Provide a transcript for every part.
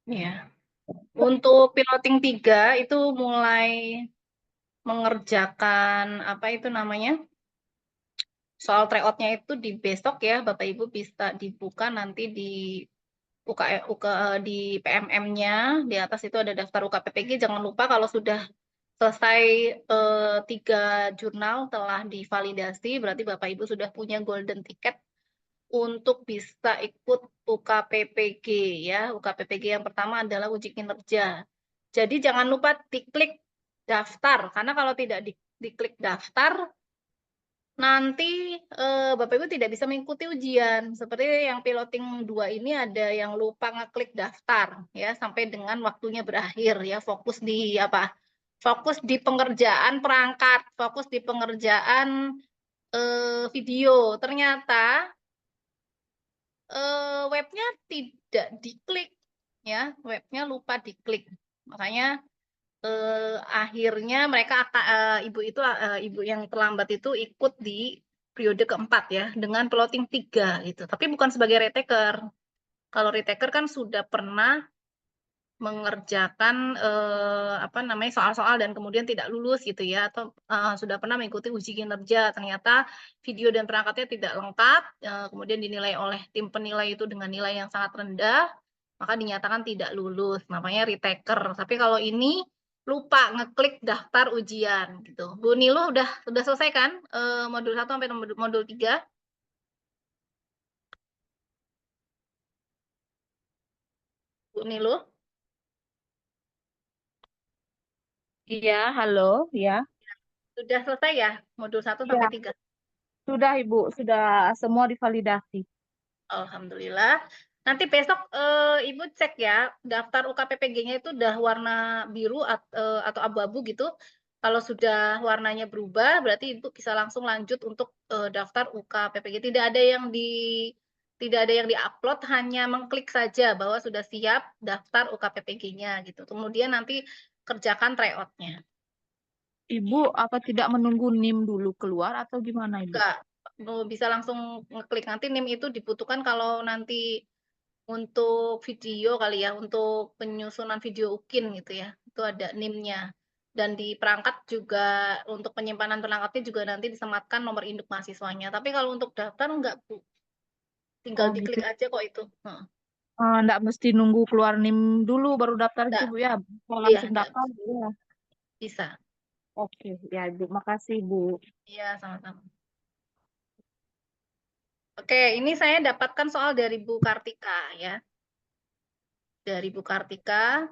Ya. Untuk piloting 3 itu mulai mengerjakan apa itu namanya? Soal tryout-nya itu di besok ya, Bapak Ibu bisa dibuka nanti di di PMM-nya, di atas itu ada daftar UKPPG. Jangan lupa kalau sudah selesai 3 jurnal telah divalidasi, berarti Bapak Ibu sudah punya golden ticket untuk bisa ikut UKPPG ya. UKPPG yang pertama adalah uji kinerja. Jadi jangan lupa diklik daftar, karena kalau tidak diklik daftar, nanti Bapak Ibu tidak bisa mengikuti ujian. Seperti yang piloting 2 ini ada yang lupa ngeklik daftar ya sampai dengan waktunya berakhir ya. Fokus di apa? Fokus di pengerjaan perangkat, fokus di pengerjaan video. Ternyata webnya tidak diklik ya, webnya lupa diklik. Makanya akhirnya mereka ibu itu ibu yang terlambat itu ikut di periode keempat ya dengan plotting 3 gitu. Tapi bukan sebagai retaker. Kalau retaker kan sudah pernah mengerjakan apa namanya soal-soal dan kemudian tidak lulus gitu ya, atau sudah pernah mengikuti uji kinerja, ternyata video dan perangkatnya tidak lengkap, kemudian dinilai oleh tim penilai itu dengan nilai yang sangat rendah, maka dinyatakan tidak lulus, namanya retaker. Tapi kalau ini lupa ngeklik daftar ujian gitu. Bu Nilu udah selesai kan modul 1 sampai modul 3? Bu Nilu Iya, halo, ya. sudah selesai ya modul 1 sampai Iya, 3? sudah Ibu, sudah semua divalidasi. Alhamdulillah. Nanti besok Ibu cek ya, daftar UKPPG-nya itu udah warna biru atau abu-abu gitu. Kalau sudah warnanya berubah, berarti Ibu bisa langsung lanjut untuk daftar UKPPG. Tidak ada yang diupload, hanya mengklik saja bahwa sudah siap daftar UKPPG-nya gitu. Kemudian nanti kerjakan tryout-nya. Ibu apa tidak menunggu NIM dulu keluar atau gimana Ibu? Enggak, bisa langsung ngeklik. Nanti NIM itu dibutuhkan kalau nanti untuk video kali ya, untuk penyusunan video UKIN gitu ya. Itu ada NIM-nya. Dan di perangkat juga untuk penyimpanan perangkatnya juga nanti disematkan nomor induk mahasiswanya. Tapi kalau untuk daftar enggak, Bu. Tinggal Oh gitu. diklik aja kok itu. Nggak mesti nunggu keluar NIM dulu baru daftar gitu Enggak, Bu ya. Mau iya langsung enggak daftar ya. bisa. Oke, ya Ibu, makasih Bu. Iya, sama-sama. Oke, ini saya dapatkan soal dari Bu Kartika ya. Dari Bu Kartika,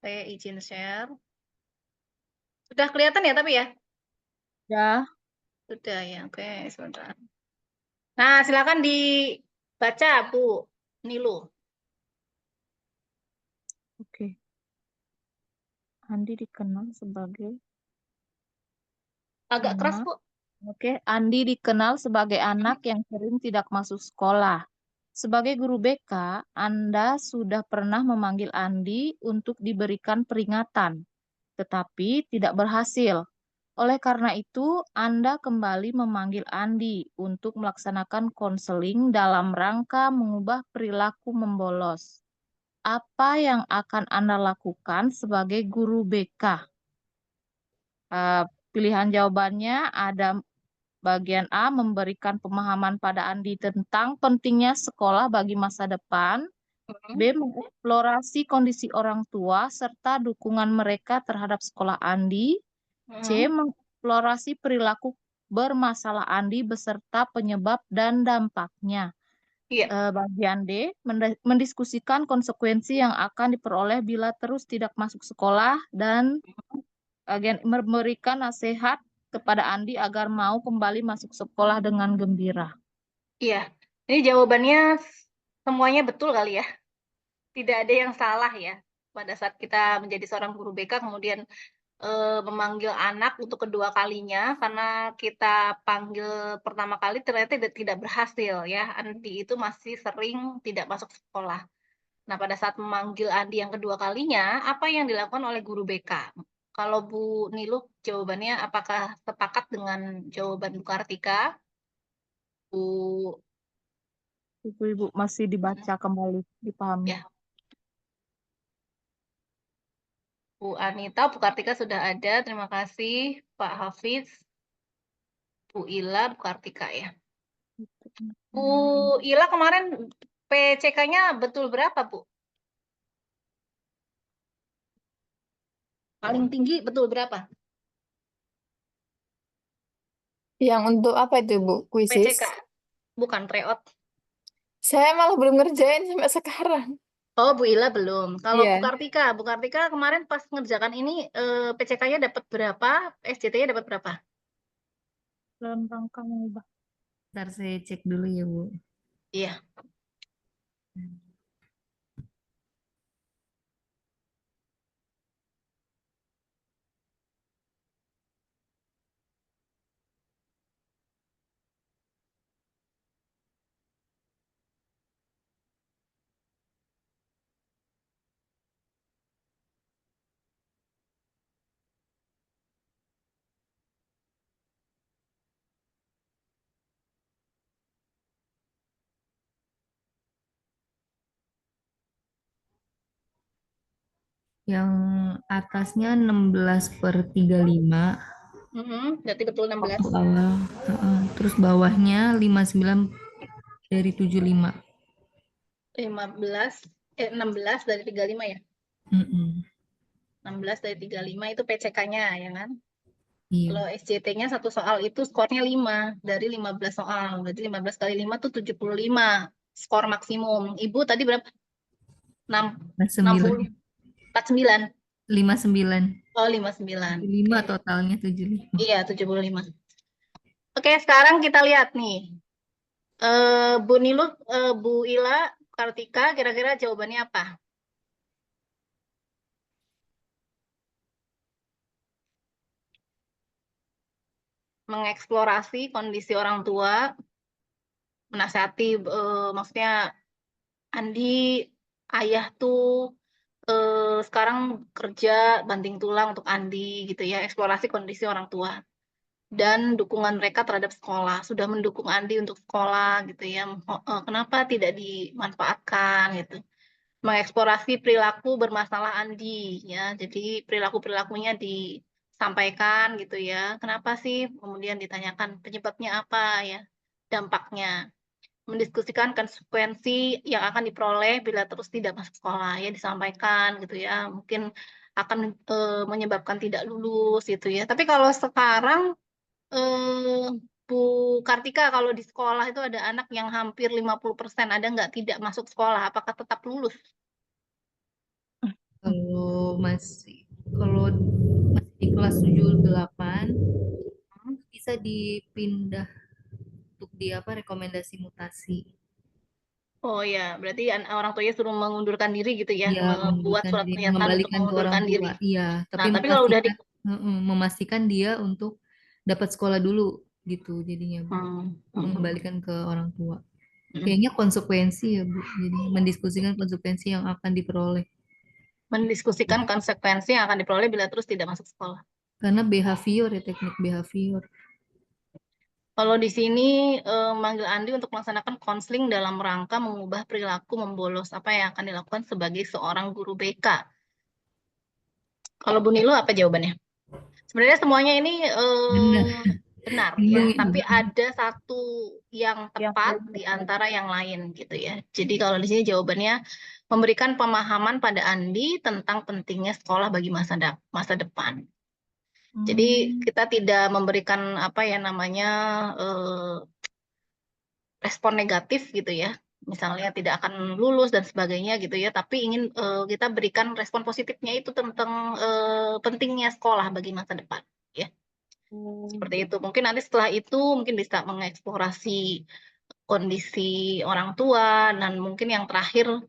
saya izin share. Sudah kelihatan ya tapi ya? Ya, Sudah ya, oke, sebentar. Nah, silakan dibaca, Bu Nilu. oke. Andi dikenal sebagai Agak keras, anak. Bu. Oke, Andi dikenal sebagai anak yang sering tidak masuk sekolah. Sebagai guru BK, Anda sudah pernah memanggil Andi untuk diberikan peringatan, tetapi tidak berhasil. Oleh karena itu, Anda kembali memanggil Andi untuk melaksanakan konseling dalam rangka mengubah perilaku membolos. Apa yang akan Anda lakukan sebagai guru BK? Eh, Pilihan jawabannya ada bagian A, memberikan pemahaman pada Andi tentang pentingnya sekolah bagi masa depan. B, Hmm. mengeksplorasi kondisi orang tua serta dukungan mereka terhadap sekolah Andi. C, Hmm. mengeksplorasi perilaku bermasalah Andi beserta penyebab dan dampaknya. Iya, Bagian D, mendiskusikan konsekuensi yang akan diperoleh bila terus tidak masuk sekolah. Dan bagian memberikan nasihat kepada Andi agar mau kembali masuk sekolah dengan gembira. iya. Ini jawabannya semuanya betul kali ya. Tidak ada yang salah ya. Pada saat kita menjadi seorang guru BK, kemudian memanggil anak untuk kedua kalinya, karena kita panggil pertama kali ternyata tidak berhasil ya. Andi itu masih sering tidak masuk sekolah. Nah, pada saat memanggil Andi yang kedua kalinya, apa yang dilakukan oleh guru BK? Kalau Bu Niluh, jawabannya apakah sepakat dengan jawaban Bu Kartika? Bu, Ibu-ibu masih dibaca kembali, dipahami. ya, Bu Anita, Bu Kartika sudah ada. Terima kasih Pak Hafiz, Bu Ila, Bu Kartika ya. Bu Ila kemarin PCK-nya betul berapa, Bu? Paling tinggi betul berapa? Yang untuk apa itu, Bu? Kuisis? PCK, bukan tryout. Saya malah belum ngerjain sampai sekarang. Oh, Bu Ila belum. Kalau Iya. Bu Kartika kemarin pas ngerjakan ini PCK-nya dapat berapa? SJT-nya dapat berapa? Dalam rangka mengubah. Ntar saya cek dulu ya, Bu. Iya. Yang atasnya 16/35 Berarti betul 16. waktu awal. Terus bawahnya 59 dari 75. 16 dari 35 ya. Mm-mm. 16 dari 35 itu PCK-nya ya kan. Iya, Kalau SJT-nya satu soal itu skornya 5 dari 15 soal. Berarti 15 kali 5 tuh 75 skor maksimum. Ibu tadi berapa? 6, 9. 60, 49. 59. Oh, 59. 75 Oke. totalnya 75. Iya, 75. Oke, sekarang kita lihat nih. Bu Nilu, Bu Ila, Kartika, kira-kira jawabannya apa? Mengeksplorasi kondisi orang tua, menasihati, maksudnya Andi, ayah tuh sekarang kerja banting tulang untuk Andi gitu ya, eksplorasi kondisi orang tua dan dukungan mereka terhadap sekolah, sudah mendukung Andi untuk sekolah gitu ya, kenapa tidak dimanfaatkan gitu, mengeksplorasi perilaku bermasalah Andi ya, jadi perilakunya disampaikan gitu ya, kenapa sih, kemudian ditanyakan penyebabnya apa ya, dampaknya, mendiskusikan konsekuensi yang akan diperoleh bila terus tidak masuk sekolah ya, disampaikan gitu ya, mungkin akan menyebabkan tidak lulus gitu ya. Tapi kalau sekarang eh, Bu Kartika, kalau di sekolah itu ada anak yang hampir 50% ada nggak tidak masuk sekolah, apakah tetap lulus? Kalau masih di kelas 7-8 bisa dipindah untuk di apa rekomendasi mutasi. Oh ya, berarti orang tuanya suruh mengundurkan diri gitu ya, Iya, membuat mengundurkan surat diri, pernyataan untuk mengembalikan ke orang mengundurkan diri. tua. Iya, Nah, tapi tapi kalau udah di memastikan dia untuk dapat sekolah dulu gitu jadinya, Bu. Hmm. Mengembalikan ke orang tua. Hmm. Kayaknya konsekuensi ya, Bu. Jadi mendiskusikan konsekuensi yang akan diperoleh. Mendiskusikan konsekuensi yang akan diperoleh bila terus tidak masuk sekolah. Karena behavior ya, teknik behavior. Kalau di sini manggil Andi untuk melaksanakan konseling dalam rangka mengubah perilaku membolos. Apa yang akan dilakukan sebagai seorang guru BK? Kalau Bu Nilo apa jawabannya? Sebenarnya semuanya ini Benar. benar ya, Bingung tapi ini. ada satu yang Yang tepat belum di antara yang lain gitu ya. Jadi kalau di sini jawabannya memberikan pemahaman pada Andi tentang pentingnya sekolah bagi masa depan. Jadi kita tidak memberikan apa ya namanya respon negatif gitu ya. Misalnya tidak akan lulus dan sebagainya gitu ya, tapi ingin kita berikan respon positifnya itu tentang pentingnya sekolah bagi masa depan ya. Seperti itu. Mungkin nanti setelah itu mungkin bisa mengeksplorasi kondisi orang tua dan mungkin yang terakhir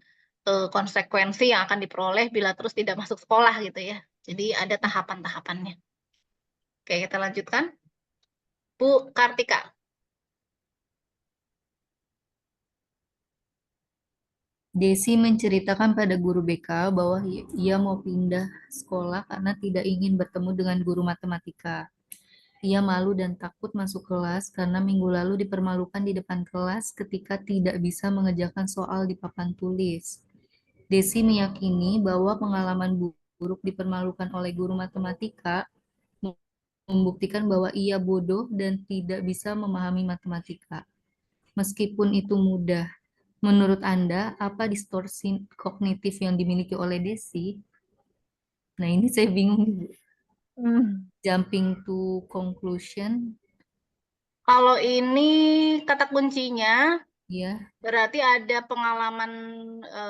konsekuensi yang akan diperoleh bila terus tidak masuk sekolah gitu ya. Jadi ada tahapan-tahapannya. Oke, kita lanjutkan. Bu Kartika. Desi menceritakan pada guru BK bahwa ia mau pindah sekolah karena tidak ingin bertemu dengan guru matematika. Ia malu dan takut masuk kelas karena minggu lalu dipermalukan di depan kelas ketika tidak bisa mengerjakan soal di papan tulis. Desi meyakini bahwa pengalaman buruk dipermalukan oleh guru matematika membuktikan bahwa ia bodoh dan tidak bisa memahami matematika. Meskipun itu mudah. Menurut Anda, apa distorsi kognitif yang dimiliki oleh Desi? Nah, ini saya bingung nih, Bu. Hmm. Jumping to conclusion, Kalau ini kata kuncinya ya. berarti ada pengalaman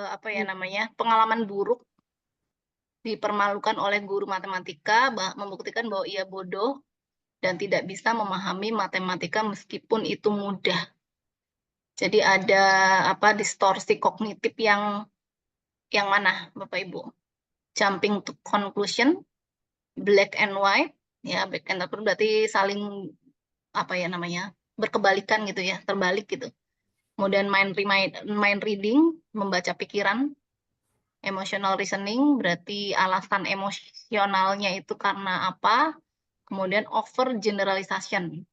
apa ya namanya? Pengalaman buruk dipermalukan oleh guru matematika, membuktikan bahwa ia bodoh dan tidak bisa memahami matematika meskipun itu mudah. Jadi ada apa distorsi kognitif yang mana, Bapak Ibu? Jumping to conclusion, black and white, ya black and white berarti saling apa ya namanya berkebalikan gitu ya, terbalik gitu. Kemudian mind reading, membaca pikiran, emotional reasoning, berarti alasan emosionalnya itu karena apa? Kemudian over generalization,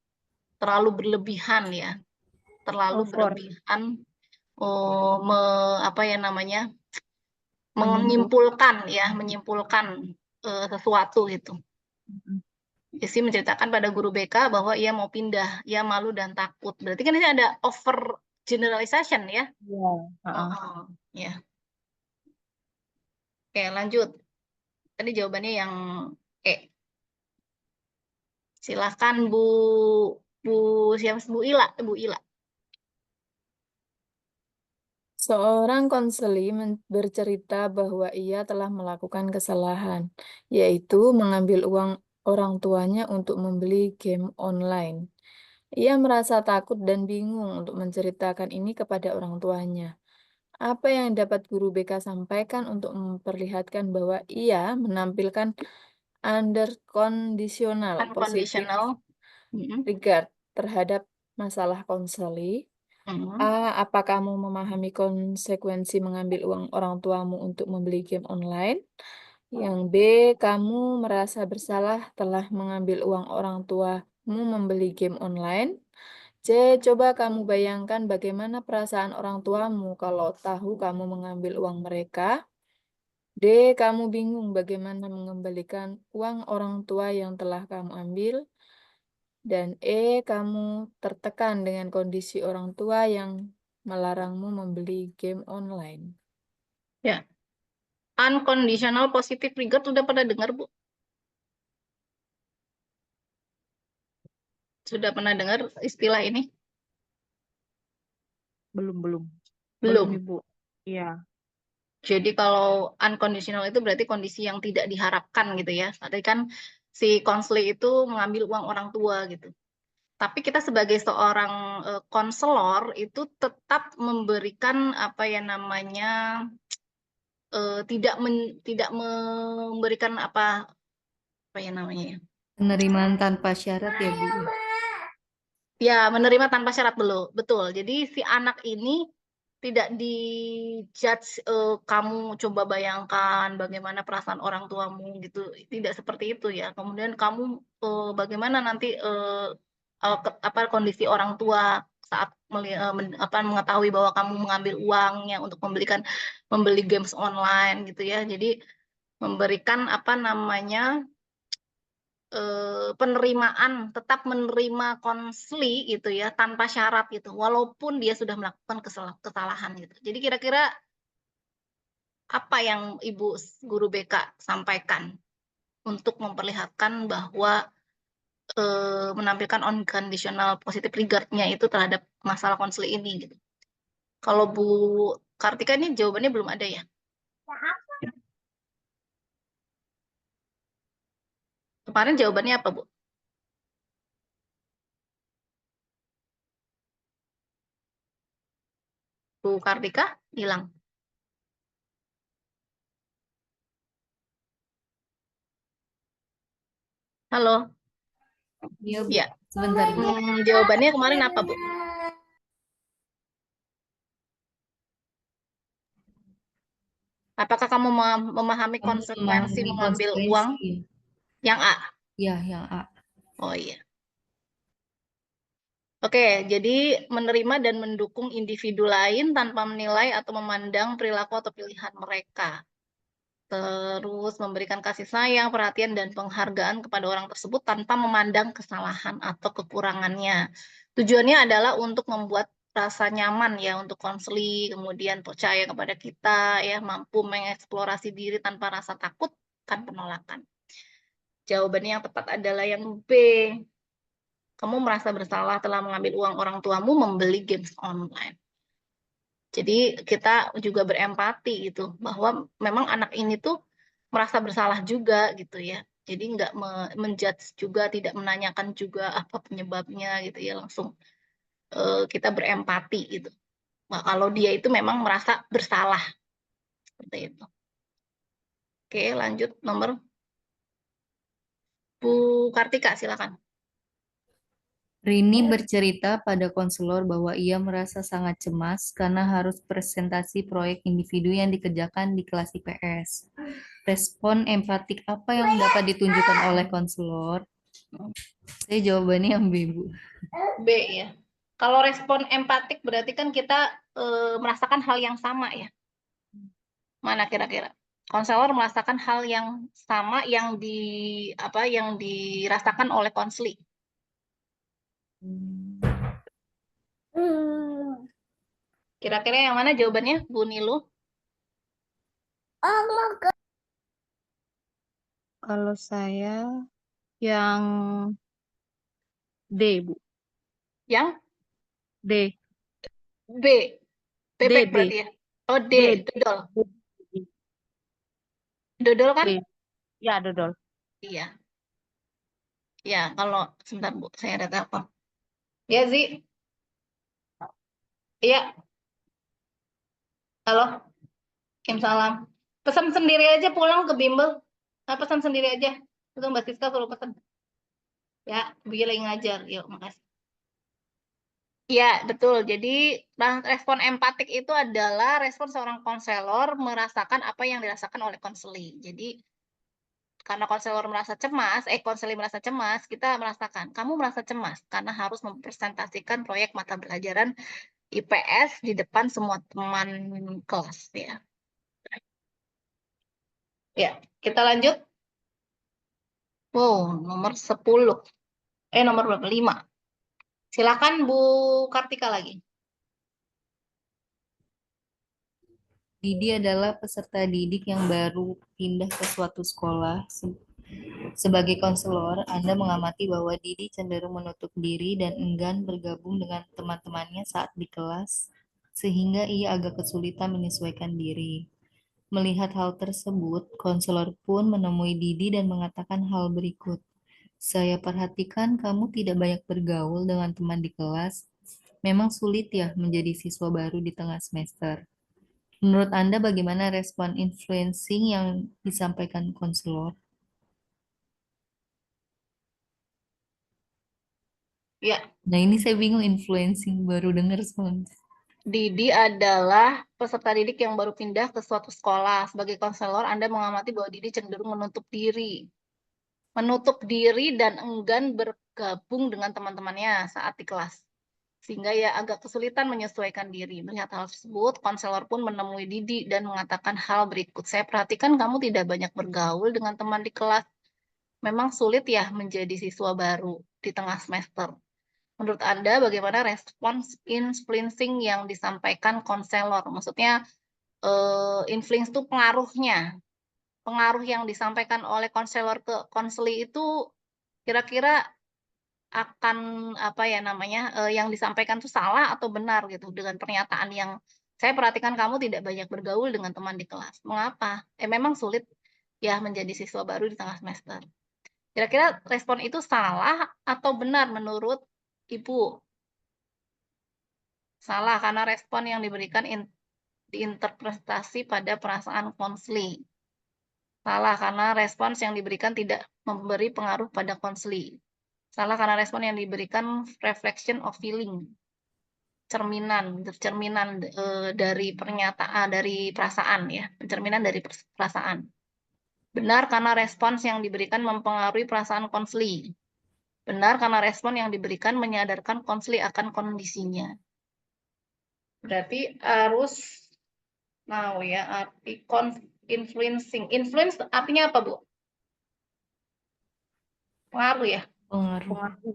terlalu berlebihan ya, terlalu Over. berlebihan, apa ya namanya, Menyimpul. menyimpulkan sesuatu gitu. Mm-mm. Jesse menceritakan pada guru BK bahwa ia mau pindah, ia malu dan takut. Berarti kan ini ada over generalization ya. Iya. Oh, Ha-ha. oh, ya. Oke, lanjut. Tadi jawabannya yang E. Silakan Bu siapa? Bu Ila, Bu Ila. Seorang konseli bercerita bahwa ia telah melakukan kesalahan, yaitu mengambil uang orang tuanya untuk membeli game online. Ia merasa takut dan bingung untuk menceritakan ini kepada orang tuanya. Apa yang dapat guru BK sampaikan untuk memperlihatkan bahwa ia menampilkan under conditional positive Unconditional. Mm-mm. regard terhadap masalah konseli? Mm-mm. A. Apa kamu memahami konsekuensi mengambil uang orang tuamu untuk membeli game online? Yang B. Kamu merasa bersalah telah mengambil uang orang tuamu membeli game online? C. Coba kamu bayangkan bagaimana perasaan orang tuamu kalau tahu kamu mengambil uang mereka. D. Kamu bingung bagaimana mengembalikan uang orang tua yang telah kamu ambil. Dan E. Kamu tertekan dengan kondisi orang tua yang melarangmu membeli game online. Ya. Unconditional positive regard udah pernah dengar, Bu? Sudah pernah dengar istilah ini? Belum Belum. Ibu. Iya. Jadi kalau unconditional itu berarti kondisi yang tidak diharapkan gitu ya. Tadi kan si konseli itu mengambil uang orang tua gitu. Tapi kita sebagai seorang konselor itu tetap memberikan apa ya namanya tidak memberikan apa ya namanya ya. Penerimaan tanpa syarat ya, Bu. Ya, menerima tanpa syarat dulu. Betul. Jadi si anak ini tidak dijudge kamu coba bayangkan bagaimana perasaan orang tuamu gitu. Tidak seperti itu ya. Kemudian kamu bagaimana nanti apa kondisi orang tua saat mengetahui bahwa kamu mengambil uangnya untuk membeli games online gitu ya. Jadi memberikan apa namanya penerimaan, tetap menerima konsli gitu ya tanpa syarat gitu, walaupun dia sudah melakukan kesalahan gitu. Jadi kira-kira apa yang Ibu Guru BK sampaikan untuk memperlihatkan bahwa menampilkan unconditional positive regard-nya itu terhadap masalah konsli ini gitu. Kalau Bu Kartika ini jawabannya belum ada ya? Kemarin jawabannya apa, Bu? Bu Kartika hilang. Halo. Iya, Bu. Ya. Sebentar, Bu. Jawabannya kemarin apa, Bu? Apakah kamu memahami Kamu konsekuensi memahami mengambil uang? konsekuensi. Yang A. Ya, yang A. Oh iya. Oke, jadi menerima dan mendukung individu lain tanpa menilai atau memandang perilaku atau pilihan mereka. terus memberikan kasih sayang, perhatian, dan penghargaan kepada orang tersebut tanpa memandang kesalahan atau kekurangannya. Tujuannya adalah untuk membuat rasa nyaman ya untuk konseling, kemudian percaya kepada kita ya, mampu mengeksplorasi diri tanpa rasa takut kan penolakan. Jawabannya yang tepat adalah yang B. Kamu merasa bersalah telah mengambil uang orang tuamu membeli games online. Jadi kita juga berempati gitu, bahwa memang anak ini tuh merasa bersalah juga gitu ya. Jadi nggak menjudge juga, tidak menanyakan juga apa penyebabnya gitu ya, langsung kita berempati gitu. Nah, kalau dia itu memang merasa bersalah seperti itu. Oke, lanjut nomor Bu Kartika, silakan. Rini bercerita pada konselor bahwa ia merasa sangat cemas karena harus presentasi proyek individu yang dikerjakan di kelas IPS. Respon empatik apa yang dapat ditunjukkan oleh konselor? Saya jawabannya yang B, Bu. B ya. Kalau respon empatik berarti kan kita merasakan hal yang sama ya. Mana kira-kira? Konselor merasakan hal yang sama yang dirasakan oleh konseli. Kira-kira yang mana jawabannya, Bu Nilu? Kalau saya yang D, Bu. Yang D. B. Bebek D. berarti ya. Oh, D. D. Dodol. D. Dodol kan? D. Ya, dodol. Iya. Ya, kalau sebentar Bu, saya ada telepon. Ya, Zi. Iya. Halo. Salam. Pesan sendiri aja pulang ke bimbel. Pesan sendiri aja. Itu Mbak Siska suruh pesan. Ya, biar lagi ngajar. Yuk, makasih. Ya, betul. Jadi, respon empatik itu adalah respon seorang konselor merasakan apa yang dirasakan oleh konseli. Jadi, karena konseli merasa cemas, kita merasakan, kamu merasa cemas karena harus mempresentasikan proyek mata pelajaran IPS di depan semua teman kelas ya. Ya, kita lanjut. Wow, nomor 10. Nomor berapa? 5. Silakan Bu Kartika lagi. Didi adalah peserta didik yang baru pindah ke suatu sekolah. Sebagai konselor, Anda mengamati bahwa Didi cenderung menutup diri dan enggan bergabung dengan teman-temannya saat di kelas, sehingga ia agak kesulitan menyesuaikan diri. Melihat hal tersebut, konselor pun menemui Didi dan mengatakan hal berikut. Saya perhatikan kamu tidak banyak bergaul dengan teman di kelas. Memang sulit ya menjadi siswa baru di tengah semester. Menurut Anda bagaimana respon influencing yang disampaikan konselor? Ya, Nah ini saya bingung influencing, baru dengar soalnya. Didi adalah peserta didik yang baru pindah ke suatu sekolah. Sebagai konselor, Anda mengamati bahwa Didi cenderung menutup diri. Menutup diri dan enggan bergabung dengan teman-temannya saat di kelas. Sehingga ia agak kesulitan menyesuaikan diri. Melihat hal tersebut, konselor pun menemui Didi dan mengatakan hal berikut. Saya perhatikan kamu tidak banyak bergaul dengan teman di kelas. Memang sulit ya menjadi siswa baru di tengah semester. Menurut Anda, bagaimana respons influencing yang disampaikan konselor? Maksudnya, influence itu pengaruhnya. Pengaruh yang disampaikan oleh konselor ke konseli itu kira-kira akan apa ya namanya, yang disampaikan itu salah atau benar gitu dengan pernyataan yang saya perhatikan kamu tidak banyak bergaul dengan teman di kelas. Mengapa? Memang sulit ya menjadi siswa baru di tengah semester. Kira-kira respon itu salah atau benar menurut Ibu? Salah, karena respon yang diberikan diinterpretasi pada perasaan konseli. Salah, karena respons yang diberikan tidak memberi pengaruh pada konseli. Salah, karena respon yang diberikan reflection of feeling. Cerminan dari pernyataan, dari perasaan ya. Pencerminan dari perasaan. Benar, karena respons yang diberikan mempengaruhi perasaan konseli. Benar, karena respon yang diberikan menyadarkan konseli akan kondisinya. Berarti harus ya arti Influencing. Influence artinya apa, Bu? Pengaruh ya? Pengaruh. Pengaruh.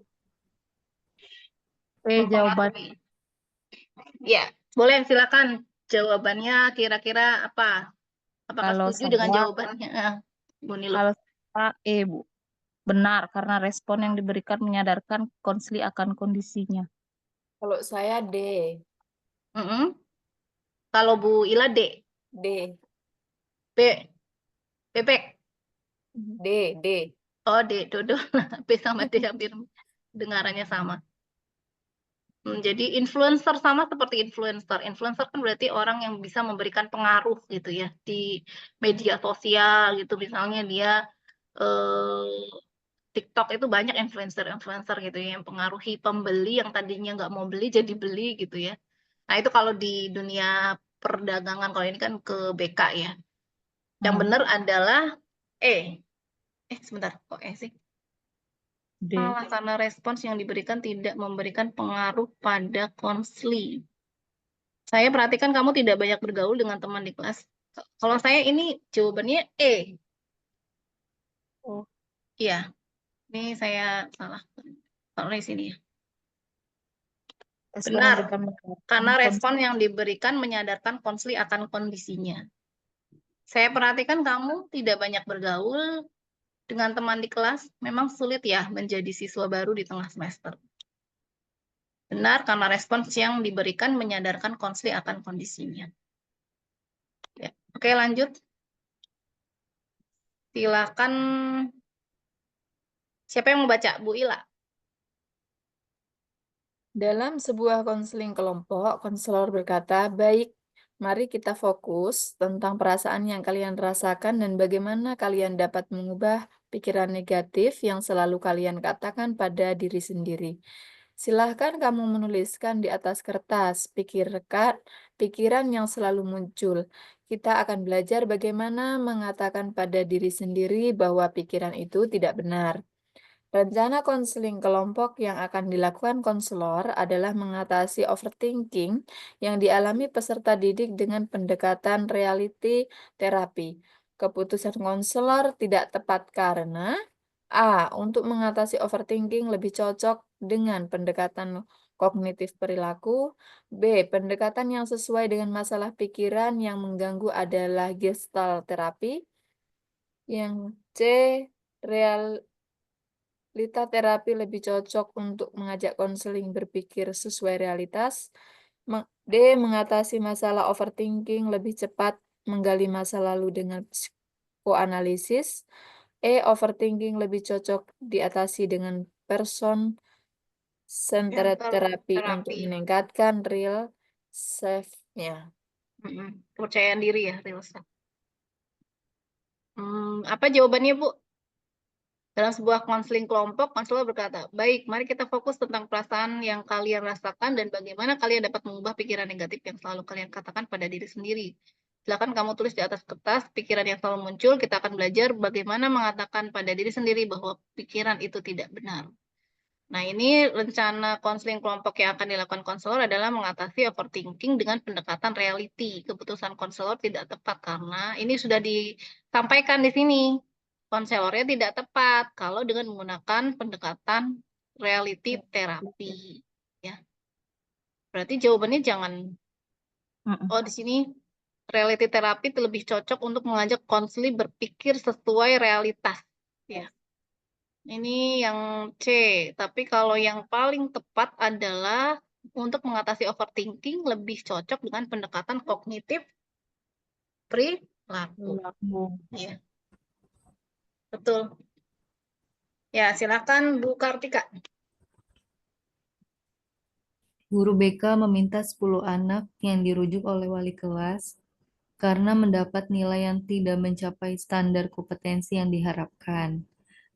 Jawaban Mempengaruhi. Ya, boleh silakan. Jawabannya kira-kira apa? Apakah kalau setuju dengan saya, jawabannya? Bu Nilo. kalau saya Bu. Benar, karena respon yang diberikan menyadarkan konsli akan kondisinya. Kalau saya D. Mm-mm. Kalau Bu Ila D. D. B. Bebek. D. D. Oh, D. Dodo. B sama D hampir dengarannya sama. Jadi influencer sama seperti influencer. Influencer kan berarti orang yang bisa memberikan pengaruh gitu ya di media sosial gitu. Misalnya dia eh, TikTok itu banyak influencer-influencer gitu ya yang pengaruhi pembeli yang tadinya nggak mau beli jadi beli gitu ya. Nah itu kalau di dunia perdagangan, kalau ini kan ke BK ya. Yang benar adalah E. Sebentar, kok E sih? D. Salah, karena respons yang diberikan tidak memberikan pengaruh pada konsli. Saya perhatikan kamu tidak banyak bergaul dengan teman di kelas. Kalau saya ini jawabannya E. Oh. Iya, ini saya salah. Kalau di sini ya. Respon yang Benar, diberikan menyadarkan karena konsli. respon yang diberikan menyadarkan konsli akan kondisinya. Saya perhatikan kamu tidak banyak bergaul dengan teman di kelas. Memang sulit ya menjadi siswa baru di tengah semester. Benar, karena respons yang diberikan menyadarkan konsli akan kondisinya. Ya. Oke, lanjut. Silakan. Siapa yang mau baca? Bu Ila. Dalam sebuah konseling kelompok, konselor berkata, "Baik, mari kita fokus tentang perasaan yang kalian rasakan dan bagaimana kalian dapat mengubah pikiran negatif yang selalu kalian katakan pada diri sendiri. Silahkan kamu menuliskan di atas kertas pikiran yang selalu muncul. Kita akan belajar bagaimana mengatakan pada diri sendiri bahwa pikiran itu tidak benar." Rencana konseling kelompok yang akan dilakukan konselor adalah mengatasi overthinking yang dialami peserta didik dengan pendekatan reality terapi. Keputusan konselor tidak tepat karena A. Untuk mengatasi overthinking lebih cocok dengan pendekatan kognitif perilaku. B. Pendekatan yang sesuai dengan masalah pikiran yang mengganggu adalah gestalt terapi. Yang C. Realita terapi lebih cocok untuk mengajak konseling berpikir sesuai realitas. D. Mengatasi masalah overthinking lebih cepat menggali masa lalu dengan psikoanalisis. Overthinking lebih cocok diatasi dengan person-centered terapi untuk Terapi. meningkatkan real self-nya. Kepercayaan diri ya, real self. Apa jawabannya, Bu? Dalam sebuah konseling kelompok, konselor berkata, baik, mari kita fokus tentang perasaan yang kalian rasakan dan bagaimana kalian dapat mengubah pikiran negatif yang selalu kalian katakan pada diri sendiri. Silakan kamu tulis di atas kertas pikiran yang selalu muncul. Kita akan belajar bagaimana mengatakan pada diri sendiri bahwa pikiran itu tidak benar. Nah, ini rencana konseling kelompok yang akan dilakukan konselor adalah mengatasi overthinking dengan pendekatan reality. Keputusan konselor tidak tepat karena ini sudah disampaikan di sini. Konselornya tidak tepat kalau dengan menggunakan pendekatan reality terapi. Ya. Berarti jawabannya jangan. Oh, di sini reality terapi lebih cocok untuk mengajak konseling berpikir sesuai realitas. Ya. Ini yang C, tapi kalau yang paling tepat adalah untuk mengatasi overthinking lebih cocok dengan pendekatan kognitif perilaku. Ya, betul. Ya, silakan Bu Kartika. Guru BK meminta 10 anak yang dirujuk oleh wali kelas karena mendapat nilai yang tidak mencapai standar kompetensi yang diharapkan.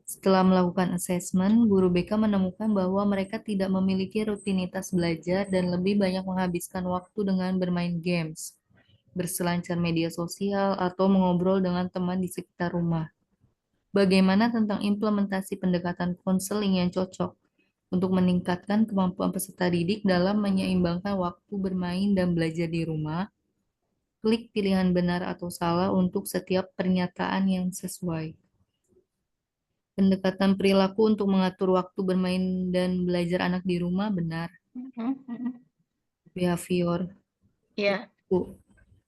Setelah melakukan asesmen, guru BK menemukan bahwa mereka tidak memiliki rutinitas belajar dan lebih banyak menghabiskan waktu dengan bermain games, berselancar media sosial, atau mengobrol dengan teman di sekitar rumah. Bagaimana tentang implementasi pendekatan konseling yang cocok untuk meningkatkan kemampuan peserta didik dalam menyeimbangkan waktu bermain dan belajar di rumah? Klik pilihan benar atau salah untuk setiap pernyataan yang sesuai. Pendekatan perilaku untuk mengatur waktu bermain dan belajar anak di rumah benar. Behavior Ya, itu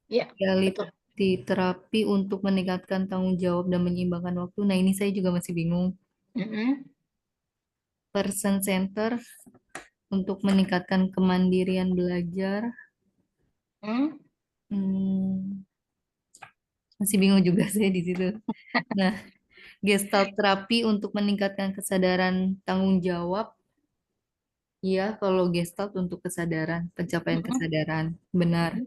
ya, betul. reality terapi untuk meningkatkan tanggung jawab dan menyeimbangkan waktu. Nah, ini saya juga masih bingung. Mm-mm. Person center untuk meningkatkan kemandirian belajar. Hmm. Hmm, masih bingung juga saya di situ. Nah, Gestalt terapi untuk meningkatkan kesadaran tanggung jawab. Iya, kalau Gestalt untuk kesadaran, pencapaian Mm-mm. kesadaran. Benar.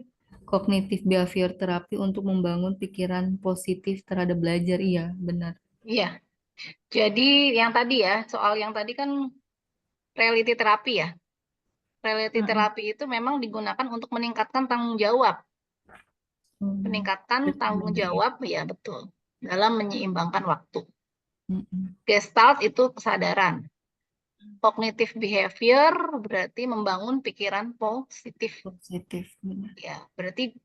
Kognitif behavior terapi untuk membangun pikiran positif terhadap belajar. Iya, benar. Iya. Jadi yang tadi ya, soal yang tadi kan reality terapi ya. Reality Mm-mm. terapi itu memang digunakan untuk meningkatkan tanggung jawab. Meningkatkan tanggung Betul. jawab, ya betul. Dalam menyeimbangkan waktu. Mm-mm. Gestalt itu kesadaran. Cognitive behavior berarti membangun pikiran positif. Positif, benar. Ya, berarti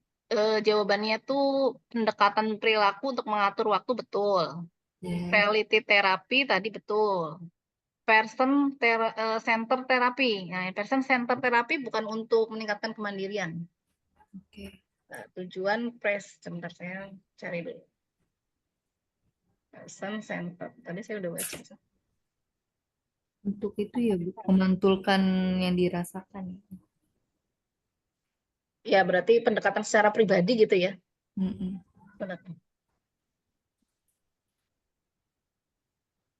jawabannya tuh pendekatan perilaku untuk mengatur waktu betul. Yes. Reality terapi tadi betul. Center terapi. Nah, person center terapi bukan untuk meningkatkan kemandirian. Oke. Nah, tujuan sebentar saya cari dulu. Person center. Tadi saya udah baca. Untuk itu ya, Bu, memantulkan yang dirasakan. Ya, berarti pendekatan secara pribadi gitu ya. Mm-mm. Benar.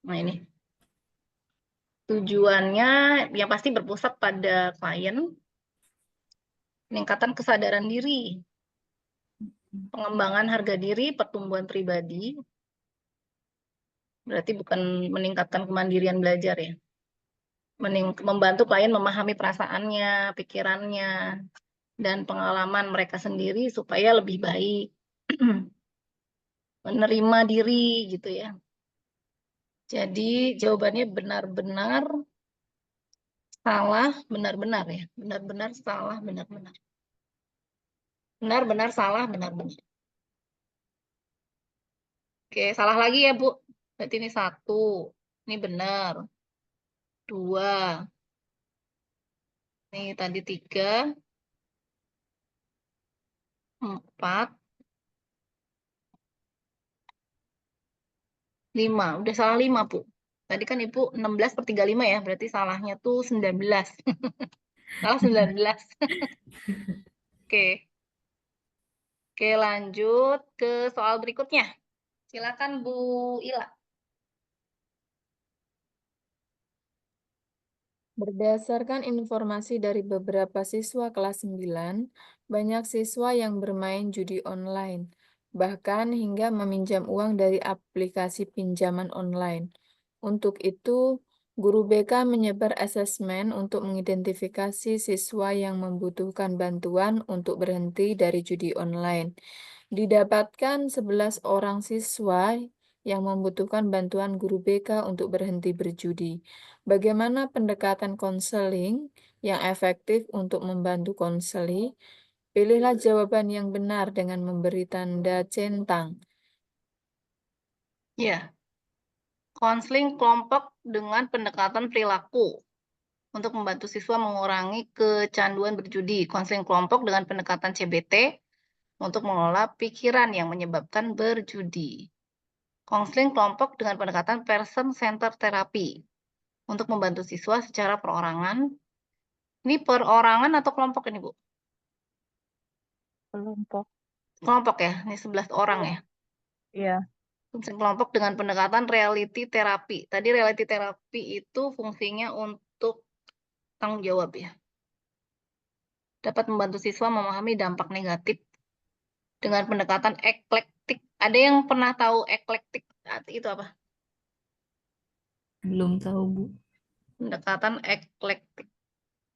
Nah, ini. Tujuannya yang pasti berpusat pada klien, peningkatan kesadaran diri, pengembangan harga diri, pertumbuhan pribadi, berarti bukan meningkatkan kemandirian belajar ya. Membantu klien memahami perasaannya, pikirannya, dan pengalaman mereka sendiri supaya lebih baik. Menerima diri gitu ya. Jadi jawabannya benar-benar salah, benar-benar ya. Benar-benar salah, benar-benar. Benar-benar salah, benar-benar. Oke, salah lagi ya, Bu. Berarti ini 1. Ini benar. 2. Ini tadi 3. 4. 5. Udah salah 5, Bu. Tadi kan Ibu 16/35 ya. Berarti salahnya tuh 19. Salah 19. Oke. Oke, lanjut ke soal berikutnya. Silakan Bu Ila. Berdasarkan informasi dari beberapa siswa kelas 9, banyak siswa yang bermain judi online, bahkan hingga meminjam uang dari aplikasi pinjaman online. Untuk itu, guru BK menyebar asesmen untuk mengidentifikasi siswa yang membutuhkan bantuan untuk berhenti dari judi online. Didapatkan 11 orang siswa yang membutuhkan bantuan guru BK untuk berhenti berjudi. Bagaimana pendekatan konseling yang efektif untuk membantu konseli? Pilihlah jawaban yang benar dengan memberi tanda centang. Ya, konseling kelompok dengan pendekatan perilaku untuk membantu siswa mengurangi kecanduan berjudi. Konseling kelompok dengan pendekatan CBT untuk mengelola pikiran yang menyebabkan berjudi. Konseling kelompok dengan pendekatan person center therapy untuk membantu siswa secara perorangan. Ini perorangan atau kelompok ini, Bu? Kelompok. Kelompok ya, ini 11 orang ya. Iya. Konseling kelompok dengan pendekatan reality terapi. Tadi reality terapi itu fungsinya untuk tanggung jawab ya. Dapat membantu siswa memahami dampak negatif dengan pendekatan eklektik. Ada yang pernah tahu eklektik? Itu apa? Belum tahu, Bu. Pendekatan eklektik.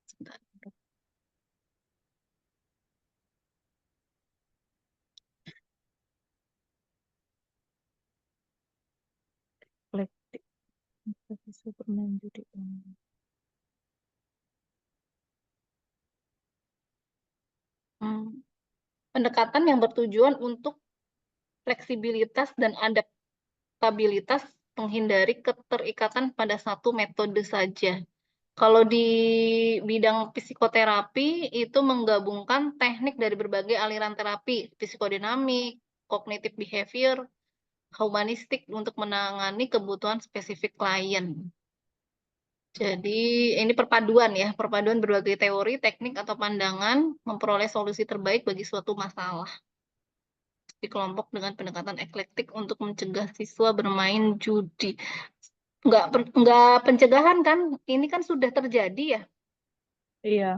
Sebentar. Eklektik. Siswa bermain judi online. Hmm. Pendekatan yang bertujuan untuk fleksibilitas dan adaptabilitas, menghindari keterikatan pada satu metode saja. Kalau di bidang psikoterapi itu menggabungkan teknik dari berbagai aliran terapi, psikodinamik, cognitive behavior, humanistik untuk menangani kebutuhan spesifik klien. Jadi ini perpaduan ya, perpaduan berbagai teori, teknik atau pandangan memperoleh solusi terbaik bagi suatu masalah. Di kelompok dengan pendekatan eklektik untuk mencegah siswa bermain judi. Nggak pencegahan kan? Ini kan sudah terjadi ya. Iya,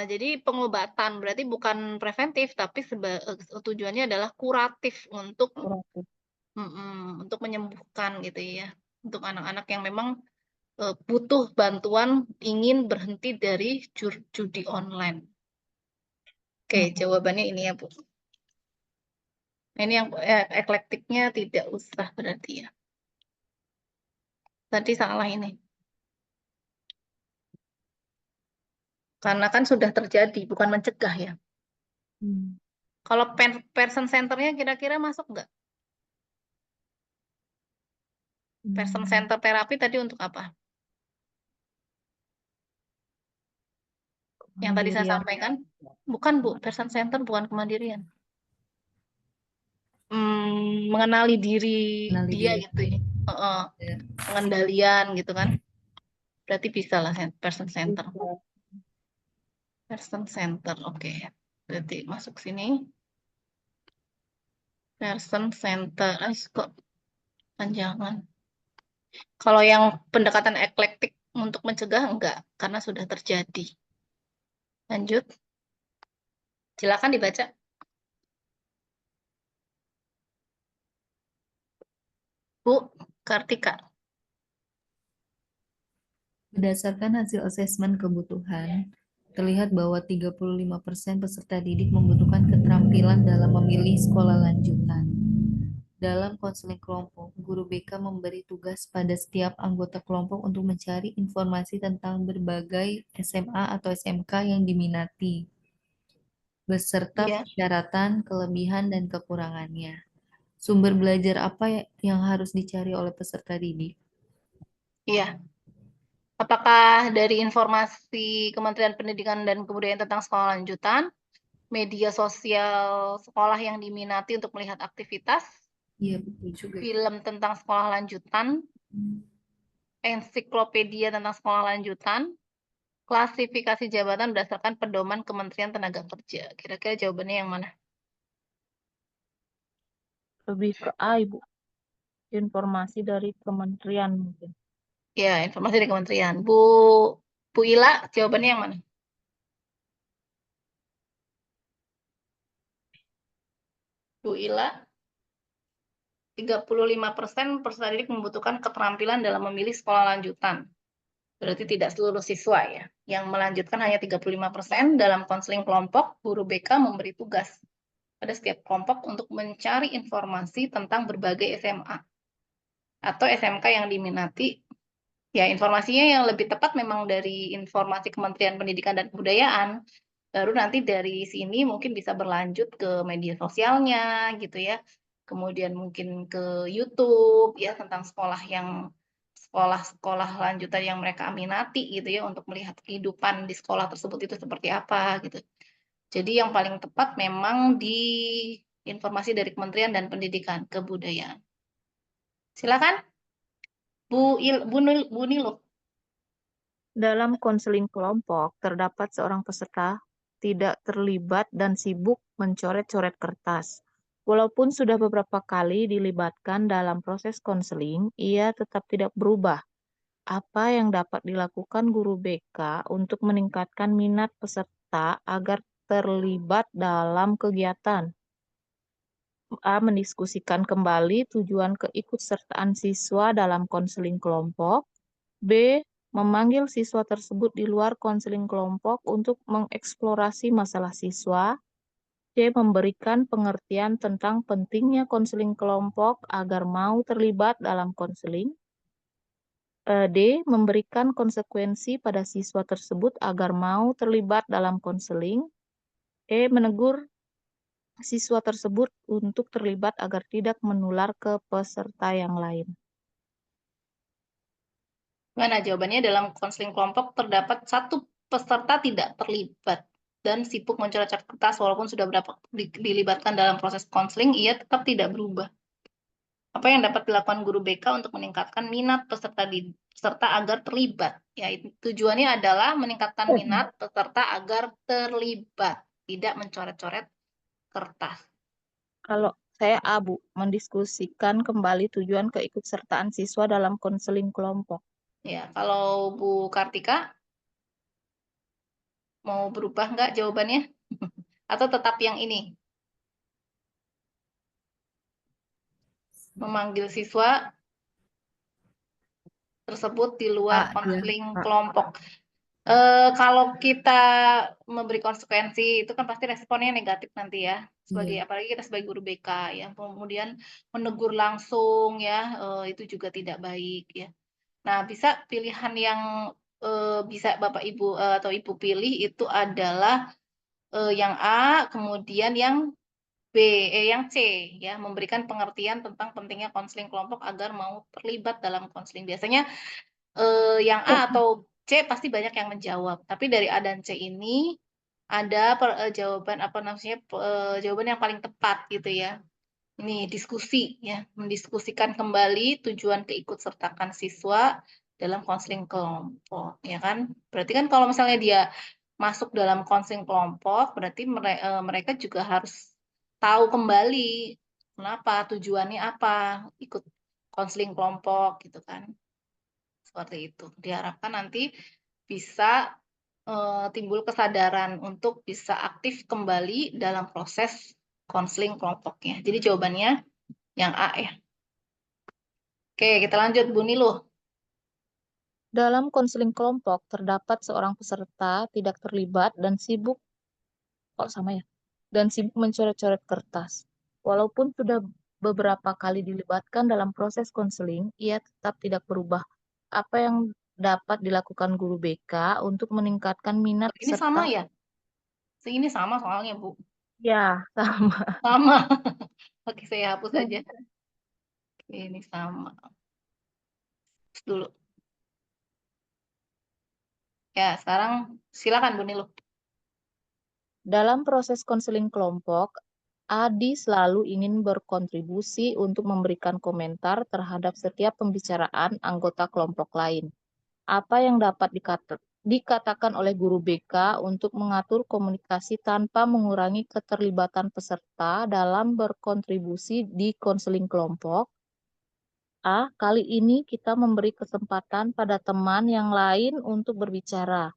Jadi pengobatan berarti bukan preventif, tapi tujuannya adalah kuratif kuratif. untuk menyembuhkan gitu ya. Untuk anak-anak yang memang butuh bantuan ingin berhenti dari judi online. Oke, jawabannya ini ya, Bu. Ini yang eklektiknya tidak usah berarti ya. Tadi salah ini. Karena kan sudah terjadi, bukan mencegah ya. Kalau person centernya kira-kira masuk nggak? Person center terapi tadi untuk apa? Yang tadi saya Kemandirian. sampaikan? Bukan, Bu. Person center bukan kemandirian. Mengenali diri Kenali dia diri. gitu ya. Ya. Pengendalian gitu kan. Berarti bisa lah person center. Person center, oke. Berarti masuk sini. Person center. Kok panjangan. Kalau yang pendekatan eklektik untuk mencegah enggak, karena sudah terjadi. Lanjut. Silakan dibaca. Bu Kartika. Berdasarkan hasil asesmen kebutuhan, terlihat bahwa 35% peserta didik membutuhkan keterampilan dalam memilih sekolah lanjutan. Dalam konseling kelompok, guru BK memberi tugas pada setiap anggota kelompok untuk mencari informasi tentang berbagai SMA atau SMK yang diminati, beserta Iya. persyaratan, kelebihan, dan kekurangannya. Sumber belajar apa yang harus dicari oleh peserta didik? Iya. Apakah dari informasi Kementerian Pendidikan dan Kebudayaan tentang sekolah lanjutan, media sosial sekolah yang diminati untuk melihat aktivitas, Iya, betul juga. film tentang sekolah lanjutan, ensiklopedia tentang sekolah lanjutan, klasifikasi jabatan berdasarkan pedoman Kementerian Tenaga Kerja. Kira-kira jawabannya yang mana? Lebih ke A, Ibu. Informasi dari kementerian mungkin. Ya, informasi dari kementerian. Bu Ila, jawabannya yang mana? Bu Ila, 35% peserta didik membutuhkan keterampilan dalam memilih sekolah lanjutan. Berarti tidak seluruh siswa ya. Yang melanjutkan hanya 35%. Dalam konseling kelompok, guru BK memberi tugas pada setiap kelompok untuk mencari informasi tentang berbagai SMA atau SMK yang diminati. Ya, informasinya yang lebih tepat memang dari informasi Kementerian Pendidikan dan Kebudayaan. Baru nanti dari sini mungkin bisa berlanjut ke media sosialnya gitu ya. Kemudian mungkin ke YouTube ya tentang sekolah-sekolah lanjutan yang mereka minati gitu ya untuk melihat kehidupan di sekolah tersebut itu seperti apa gitu. Jadi yang paling tepat memang di informasi dari Kementerian dan Pendidikan Kebudayaan. Silakan Bu Nilo. Dalam konseling kelompok, terdapat seorang peserta tidak terlibat dan sibuk mencoret-coret kertas. Walaupun sudah beberapa kali dilibatkan dalam proses konseling, ia tetap tidak berubah. Apa yang dapat dilakukan guru BK untuk meningkatkan minat peserta agar terlibat dalam kegiatan? A. Mendiskusikan kembali tujuan keikutsertaan siswa dalam konseling kelompok. B. Memanggil siswa tersebut di luar konseling kelompok untuk mengeksplorasi masalah siswa. C. Memberikan pengertian tentang pentingnya konseling kelompok agar mau terlibat dalam konseling. D. Memberikan konsekuensi pada siswa tersebut agar mau terlibat dalam konseling. E. Menegur siswa tersebut untuk terlibat agar tidak menular ke peserta yang lain. Mana jawabannya? Dalam konseling kelompok terdapat satu peserta tidak terlibat dan sibuk mencoret-coret kertas walaupun sudah berapa dilibatkan dalam proses konseling, ia tetap tidak berubah. Apa yang dapat dilakukan guru BK untuk meningkatkan minat peserta agar terlibat? Ya, tujuannya adalah meningkatkan minat peserta agar terlibat, tidak mencoret-coret kertas. Kalau saya Bu, mendiskusikan kembali tujuan keikutsertaan siswa dalam konseling kelompok. Ya, kalau Bu Kartika mau berubah nggak jawabannya? Atau tetap yang ini? Memanggil siswa tersebut di luar Pak, konseling Pak. kelompok. Kalau kita memberi konsekuensi itu kan pasti responnya negatif nanti ya, sebagai Iya. apalagi kita sebagai guru BK ya, kemudian menegur langsung ya, itu juga tidak baik ya. Nah, bisa pilihan yang bisa Bapak Ibu atau Ibu pilih itu adalah yang A, kemudian yang B, yang C ya, memberikan pengertian tentang pentingnya konseling kelompok agar mau terlibat dalam konseling. Biasanya yang A atau C pasti banyak yang menjawab. Tapi dari A dan C ini ada jawaban apa namanya jawaban yang paling tepat gitu ya. Ini diskusi ya, mendiskusikan kembali tujuan keikutsertakan siswa dalam konseling kelompok, ya kan? Berarti kan kalau misalnya dia masuk dalam konseling kelompok, berarti mereka juga harus tahu kembali kenapa, tujuannya apa ikut konseling kelompok gitu kan. Seperti itu. Diharapkan nanti bisa timbul kesadaran untuk bisa aktif kembali dalam proses konseling kelompoknya. Jadi jawabannya yang A ya. Oke, kita lanjut Bu Niluh. Dalam konseling kelompok terdapat seorang peserta tidak terlibat dan sibuk dan sibuk mencoret-coret kertas. Walaupun sudah beberapa kali dilibatkan dalam proses konseling, ia tetap tidak berubah. Apa yang dapat dilakukan guru BK untuk meningkatkan minat Ini sama peserta? ya? Ini sama soalnya Bu. Ya, sama. Sama. Oke, saya hapus aja. Oke, ini sama. Hapus dulu. Ya, sekarang silakan Bu Niluh. Dalam proses konseling kelompok, Adi selalu ingin berkontribusi untuk memberikan komentar terhadap setiap pembicaraan anggota kelompok lain. Apa yang dapat dikatakan oleh guru BK untuk mengatur komunikasi tanpa mengurangi keterlibatan peserta dalam berkontribusi di konseling kelompok? A. Kali ini kita memberi kesempatan pada teman yang lain untuk berbicara.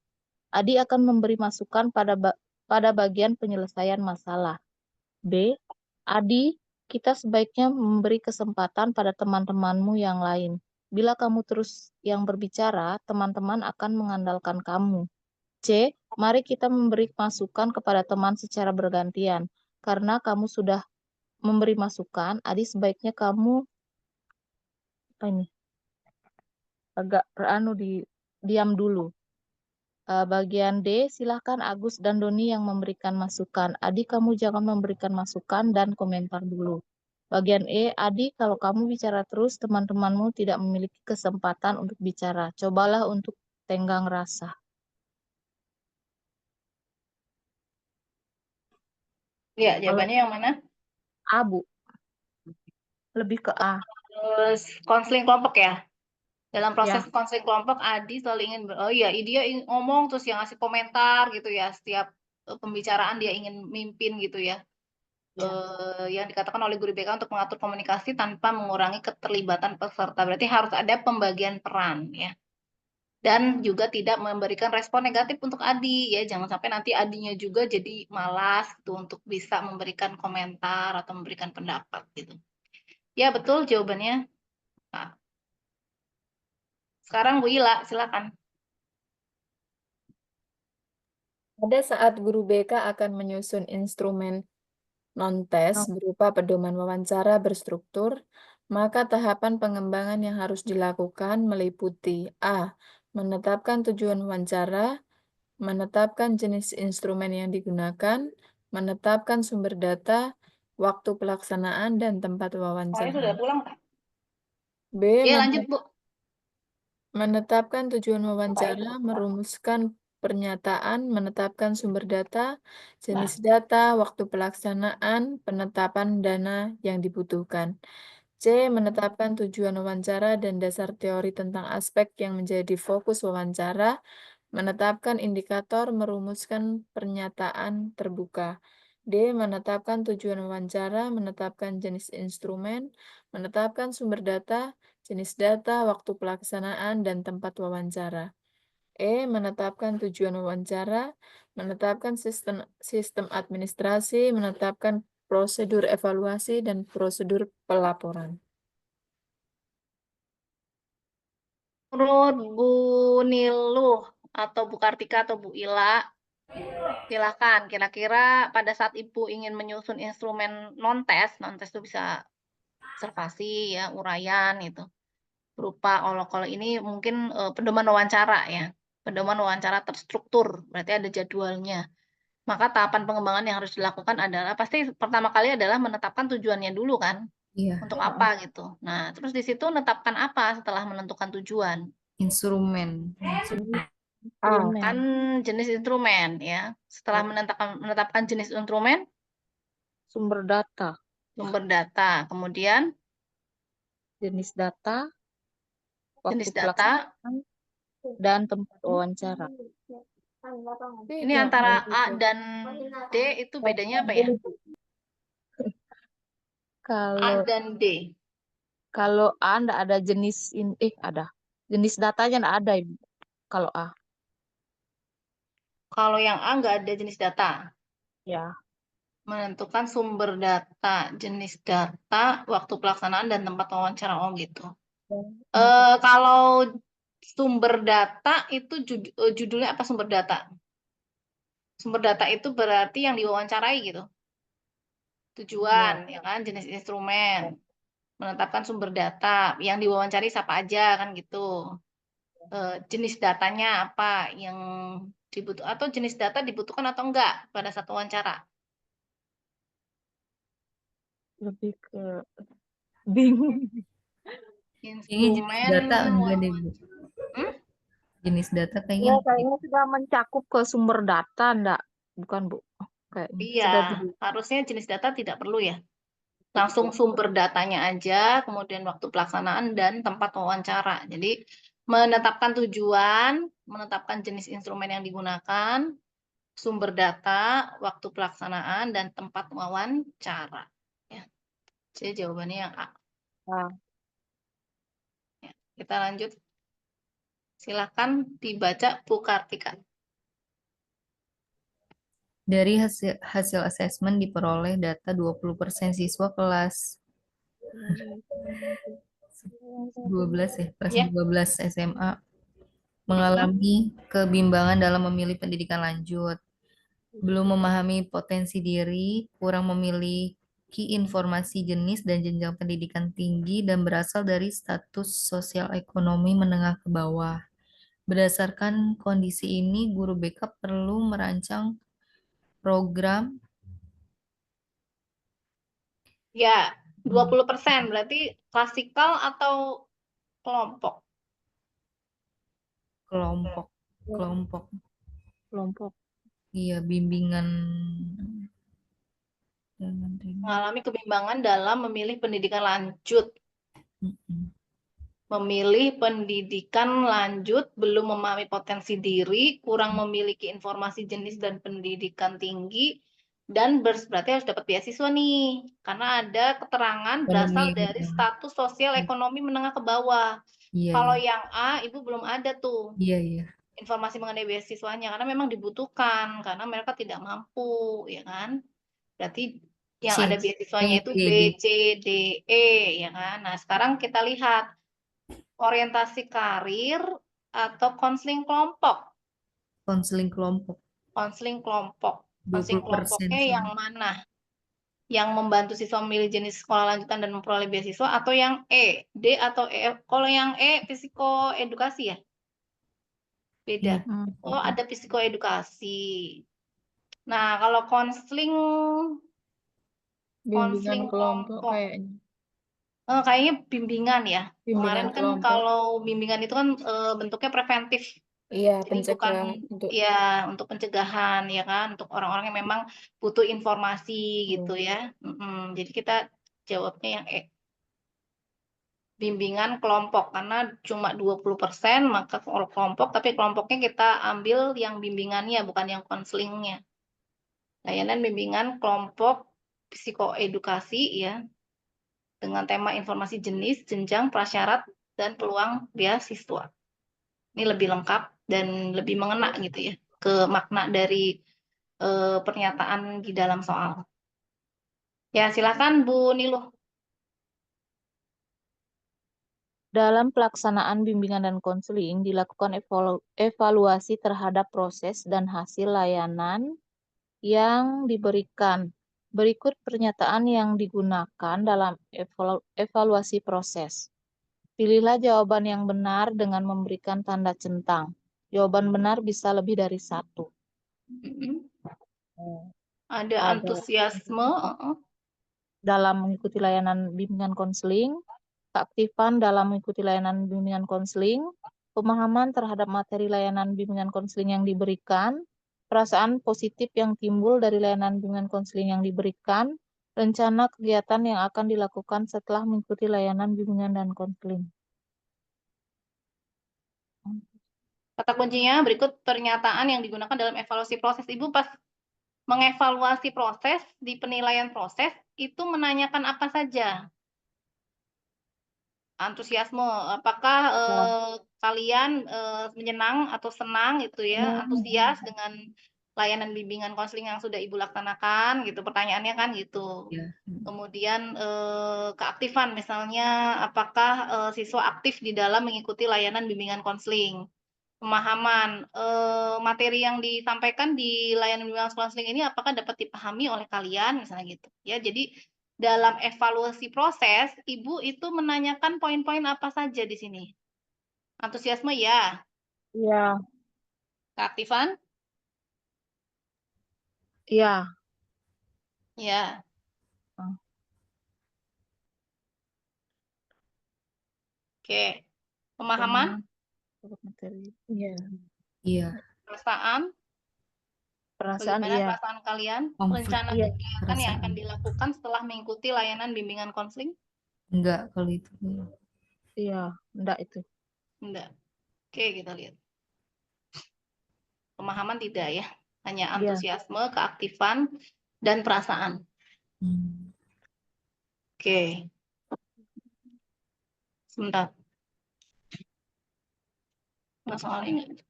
Adi akan memberi masukan pada bagian penyelesaian masalah. B. Adi, kita sebaiknya memberi kesempatan pada teman-temanmu yang lain. Bila kamu terus yang berbicara, teman-teman akan mengandalkan kamu. C. Mari kita memberi masukan kepada teman secara bergantian. Karena kamu sudah memberi masukan, Adi sebaiknya kamu agak diam dulu. Bagian D, silahkan Agus dan Doni yang memberikan masukan. Adi, kamu jangan memberikan masukan dan komentar dulu. Bagian E, Adi, kalau kamu bicara terus, teman-temanmu tidak memiliki kesempatan untuk bicara. Cobalah untuk tenggang rasa. Ya, jawabannya yang mana? A, Bu. Lebih ke A. Terus konseling kelompok ya. Dalam proses Ya, konseling kelompok, Adi selalu ingin, oh iya, dia ngomong terus yang ngasih komentar gitu ya. Setiap pembicaraan dia ingin mimpin gitu ya. ya. Yang dikatakan oleh guru BK untuk mengatur komunikasi tanpa mengurangi keterlibatan peserta. Berarti harus ada pembagian peran ya. Dan juga tidak memberikan respon negatif untuk Adi ya. Jangan sampai nanti Adinya juga jadi malas gitu untuk bisa memberikan komentar atau memberikan pendapat gitu. Ya, betul jawabannya. Nah, sekarang Bu Ila, silakan. Pada saat guru BK akan menyusun instrumen non-tes berupa pedoman wawancara berstruktur, maka tahapan pengembangan yang harus dilakukan meliputi A. Menetapkan tujuan wawancara, menetapkan jenis instrumen yang digunakan, menetapkan sumber data, waktu pelaksanaan, dan tempat Soalnya sudah wawancara. pulang. B. Ya, lanjut, Bu. Menetapkan tujuan wawancara, merumuskan pernyataan, menetapkan sumber data, jenis data, waktu pelaksanaan, penetapan dana yang dibutuhkan. C. Menetapkan tujuan wawancara dan dasar teori tentang aspek yang menjadi fokus wawancara, menetapkan indikator, merumuskan pernyataan terbuka. D. Menetapkan tujuan wawancara, menetapkan jenis instrumen, menetapkan sumber data, jenis data, waktu pelaksanaan, dan tempat wawancara. E. Menetapkan tujuan wawancara, menetapkan sistem administrasi, menetapkan prosedur evaluasi, dan prosedur pelaporan. Menurut Bu Niluh atau Bu Kartika atau Bu Ila, silakan. Kira-kira pada saat Ibu ingin menyusun instrumen non-tes itu bisa observasi ya, uraian itu. Berupa kalau ini mungkin pedoman wawancara ya. Pedoman wawancara terstruktur, berarti ada jadwalnya. Maka tahapan pengembangan yang harus dilakukan adalah pasti pertama kali adalah menetapkan tujuannya dulu kan. Iya, Untuk apa gitu. Nah, terus di situ menetapkan apa setelah menentukan tujuan? instrumen. Instrumen. Kan jenis instrumen ya. Setelah menetapkan jenis instrumen, Sumber data. sumber data, kemudian Jenis data, waktu jenis data. pelaksanaan, dan tempat wawancara. Ini antara A dan D itu bedanya apa ya? A Kalau dan D. kalau A nggak ada jenis ada. Jenis datanya nggak ada, Ibu. Kalau A. Kalau yang A nggak ada jenis data. Ya. Menentukan sumber data, jenis data, waktu pelaksanaan, dan tempat wawancara. Oh gitu. Kalau sumber data itu judulnya apa sumber data? Sumber data itu berarti yang diwawancarai gitu. Tujuan, ya kan, jenis instrumen. Menetapkan sumber data, yang diwawancari siapa aja kan gitu. Jenis datanya apa yang dibutuhkan atau jenis data dibutuhkan atau enggak pada satu wawancara. Lebih ke bingung. Kayaknya jenis Instrumen data enggak deh, Bu. Hmm? Jenis data Ya, kayaknya kayaknya sudah mencakup ke sumber data, enggak? Bukan, Bu? Kayaknya. Iya, Sudah harusnya jenis data tidak perlu ya. Langsung sumber datanya aja, kemudian waktu pelaksanaan dan tempat wawancara. Jadi menetapkan tujuan, menetapkan jenis instrumen yang digunakan, sumber data, waktu pelaksanaan, dan tempat wawancara. Ya. Jadi jawabannya yang A. Nah, Ya. Kita lanjut. Silakan dibaca Bu Kartika. dari hasil asesmen diperoleh data 20% siswa kelas 12 ya, kelas Ya. 12 SMA mengalami kebimbangan dalam memilih pendidikan lanjut, belum memahami potensi diri, kurang memiliki informasi jenis dan jenjang pendidikan tinggi, dan berasal dari status sosial ekonomi menengah ke bawah. Berdasarkan kondisi ini, guru BK perlu merancang program Ya, 20% berarti klasikal atau kelompok? kelompok, kelompok. kelompok. Iya, bimbingan. Mengalami kebimbangan dalam memilih pendidikan lanjut. Mm-mm. Memilih pendidikan lanjut, belum memahami potensi diri, kurang memiliki informasi jenis dan pendidikan tinggi, dan berarti harus dapat beasiswa nih. Karena ada keterangan berasal Ekonomi. dari status sosial ekonomi menengah ke bawah. Iya, Kalau iya. yang A, Ibu belum ada tuh Iya, iya. informasi mengenai beasiswanya, karena memang dibutuhkan, karena mereka tidak mampu, ya kan? Berarti yang C, ada beasiswanya itu B, D. C, D, E, ya kan? Nah, sekarang kita lihat orientasi karir atau konseling kelompok. Konseling kelompok Konseling kelompok. Konseling 20% kelompoknya yang sama. mana? Yang membantu siswa memilih jenis sekolah lanjutan dan memperoleh beasiswa atau yang E, D atau E? Kalau yang E psikoedukasi ya? Beda. Iya. Oh, ada psikoedukasi. Nah, kalau konseling Bimbingan kelompok kelompok, kayaknya. kayaknya bimbingan ya. Bimbingan Kemarin kan kelompok. kalau bimbingan itu kan bentuknya preventif. Iya, Jadi bukan pencegah untuk ya untuk pencegahan ya kan, untuk orang-orang yang memang butuh informasi gitu ya. Jadi kita jawabnya yang bimbingan kelompok karena cuma 20%, maka kalau kelompok tapi kelompoknya kita ambil yang bimbingannya bukan yang konselingnya. Layanan bimbingan kelompok psikoedukasi ya dengan tema informasi jenis, jenjang, prasyarat dan peluang beasiswa. Ini lebih lengkap dan lebih mengena gitu ya ke makna dari pernyataan di dalam soal. Ya, silakan Bu Niluh. Dalam pelaksanaan bimbingan dan konseling dilakukan evaluasi terhadap proses dan hasil layanan yang diberikan. Berikut pernyataan yang digunakan dalam evaluasi proses. Pilihlah jawaban yang benar dengan memberikan tanda centang. Jawaban benar bisa lebih dari satu. Ada antusiasme, dalam mengikuti layanan bimbingan konseling, keaktifan dalam mengikuti layanan bimbingan konseling, pemahaman terhadap materi layanan bimbingan konseling yang diberikan, perasaan positif yang timbul dari layanan bimbingan konseling yang diberikan, rencana kegiatan yang akan dilakukan setelah mengikuti layanan bimbingan dan konseling. kata kuncinya berikut pernyataan yang digunakan dalam evaluasi proses. Ibu pas mengevaluasi proses di penilaian proses itu menanyakan apa saja? Antusiasme, apakah kalian menyenang atau senang itu ya, antusias dengan layanan bimbingan konseling yang sudah Ibu laksanakan gitu, pertanyaannya kan gitu. Ya. Kemudian keaktifan misalnya, apakah siswa aktif di dalam mengikuti layanan bimbingan konseling? Pemahaman materi yang disampaikan di layanan bimbingan konseling ini apakah dapat dipahami oleh kalian misalnya gitu ya. Jadi dalam evaluasi proses Ibu itu menanyakan poin-poin apa saja di sini? Antusiasme ya, Iya, keaktifan iya. ya, oke. Pemahaman, Materi. Iya. Iya. perasaan, Perasaan bagaimana iya. perasaan kalian? Konflik Rencana Iya. kegiatan yang akan perasaan. dilakukan setelah mengikuti layanan bimbingan konseling? Enggak kalau itu. Iya, enggak itu. Enggak. Oke, kita lihat. Pemahaman tidak ya, hanya Iya. antusiasme, keaktifan, dan perasaan. Oke, sebentar. Nggak soalnya nggak.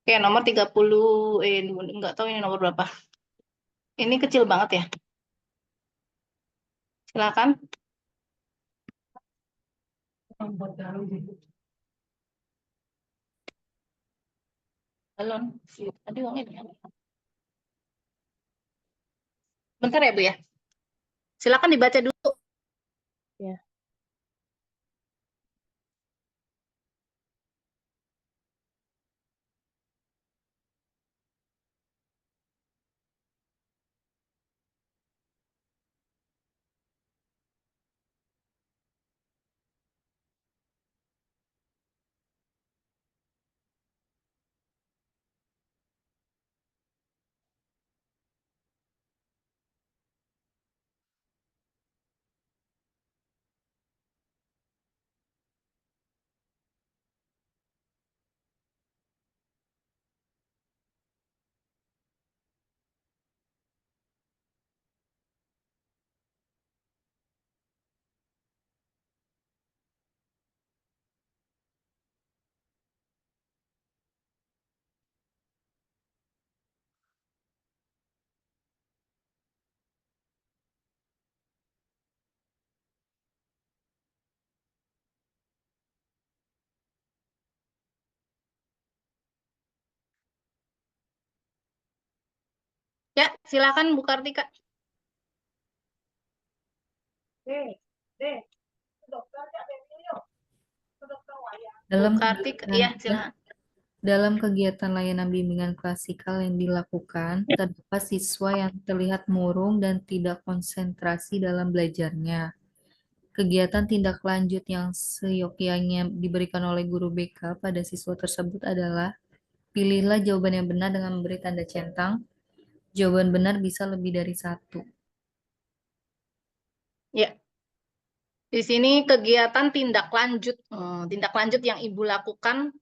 Oke, nomor 30, nggak tahu ini nomor berapa. Ini kecil banget ya. Silakan. Balon. Tadi uangnya di mana? Bentar ya, Bu ya. Silakan dibaca dulu. Ya. Ya, silakan Bu Kartika. Dalam Bu Kartika, iya silakan. Dalam kegiatan layanan bimbingan klasikal yang dilakukan, terdapat siswa yang terlihat murung dan tidak konsentrasi dalam belajarnya. Kegiatan tindak lanjut yang seyogyanya diberikan oleh guru BK pada siswa tersebut adalah pilihlah jawaban yang benar dengan memberi tanda centang. Jawaban benar bisa lebih dari satu. Ya, di sini kegiatan tindak lanjut. Tindak lanjut yang Ibu lakukan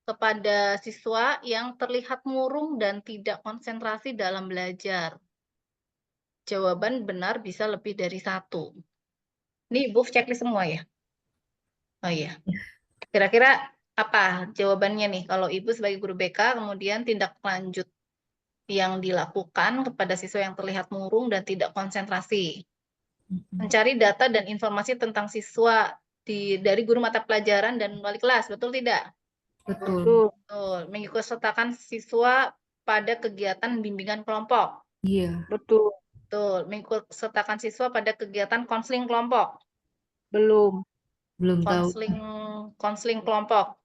kepada siswa yang terlihat murung dan tidak konsentrasi dalam belajar. Jawaban benar bisa lebih dari satu. Ini Ibu checklist semua ya? Oh iya. Kira-kira apa jawabannya nih? Kalau Ibu sebagai guru BK, kemudian tindak lanjut yang dilakukan kepada siswa yang terlihat murung dan tidak konsentrasi. Mencari data dan informasi tentang siswa dari guru mata pelajaran dan wali kelas, betul tidak? Betul. Betul. Mengikutsertakan siswa pada kegiatan bimbingan kelompok. Iya. Betul. Betul. Mengikutsertakan siswa pada kegiatan konseling kelompok. Belum. Belum tahu. Konseling kelompok.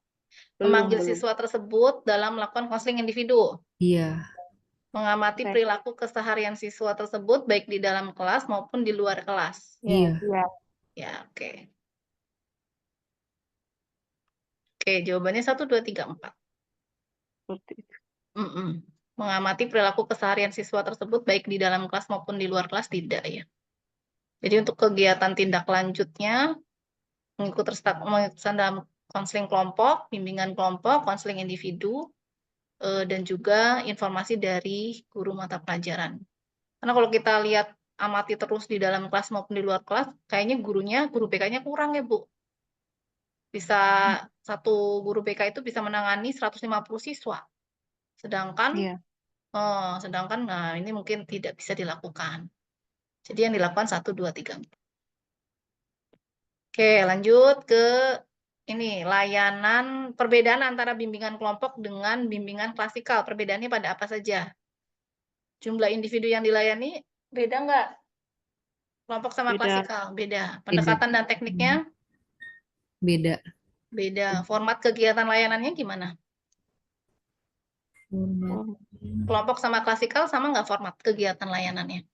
Belum. Memanggil siswa tersebut dalam melakukan konseling individu. Iya. Mengamati Oke. perilaku keseharian siswa tersebut baik di dalam kelas maupun di luar kelas. Iya. Ya. Ya, oke. Oke, jawabannya 1, 2, 3, 4. Seperti itu. Mengamati perilaku keseharian siswa tersebut baik di dalam kelas maupun di luar kelas tidak ya. Jadi untuk kegiatan tindak lanjutnya mengikuti dalam konseling kelompok, bimbingan kelompok, konseling individu, dan juga informasi dari guru mata pelajaran. Karena kalau kita lihat amati terus di dalam kelas maupun di luar kelas, kayaknya guru BK-nya kurang ya Bu. Bisa satu guru BK itu bisa menangani 150 siswa. Sedangkan Iya. nah ini mungkin tidak bisa dilakukan. Jadi yang dilakukan 1, 2, 3, 4. Oke, lanjut ke ini layanan perbedaan antara bimbingan kelompok dengan bimbingan klasikal. Perbedaannya pada apa saja? Jumlah individu yang dilayani beda nggak? Kelompok sama Beda. klasikal beda. Pendekatan dan tekniknya Beda. beda. Format kegiatan layanannya gimana? Kelompok sama klasikal sama nggak format kegiatan layanannya?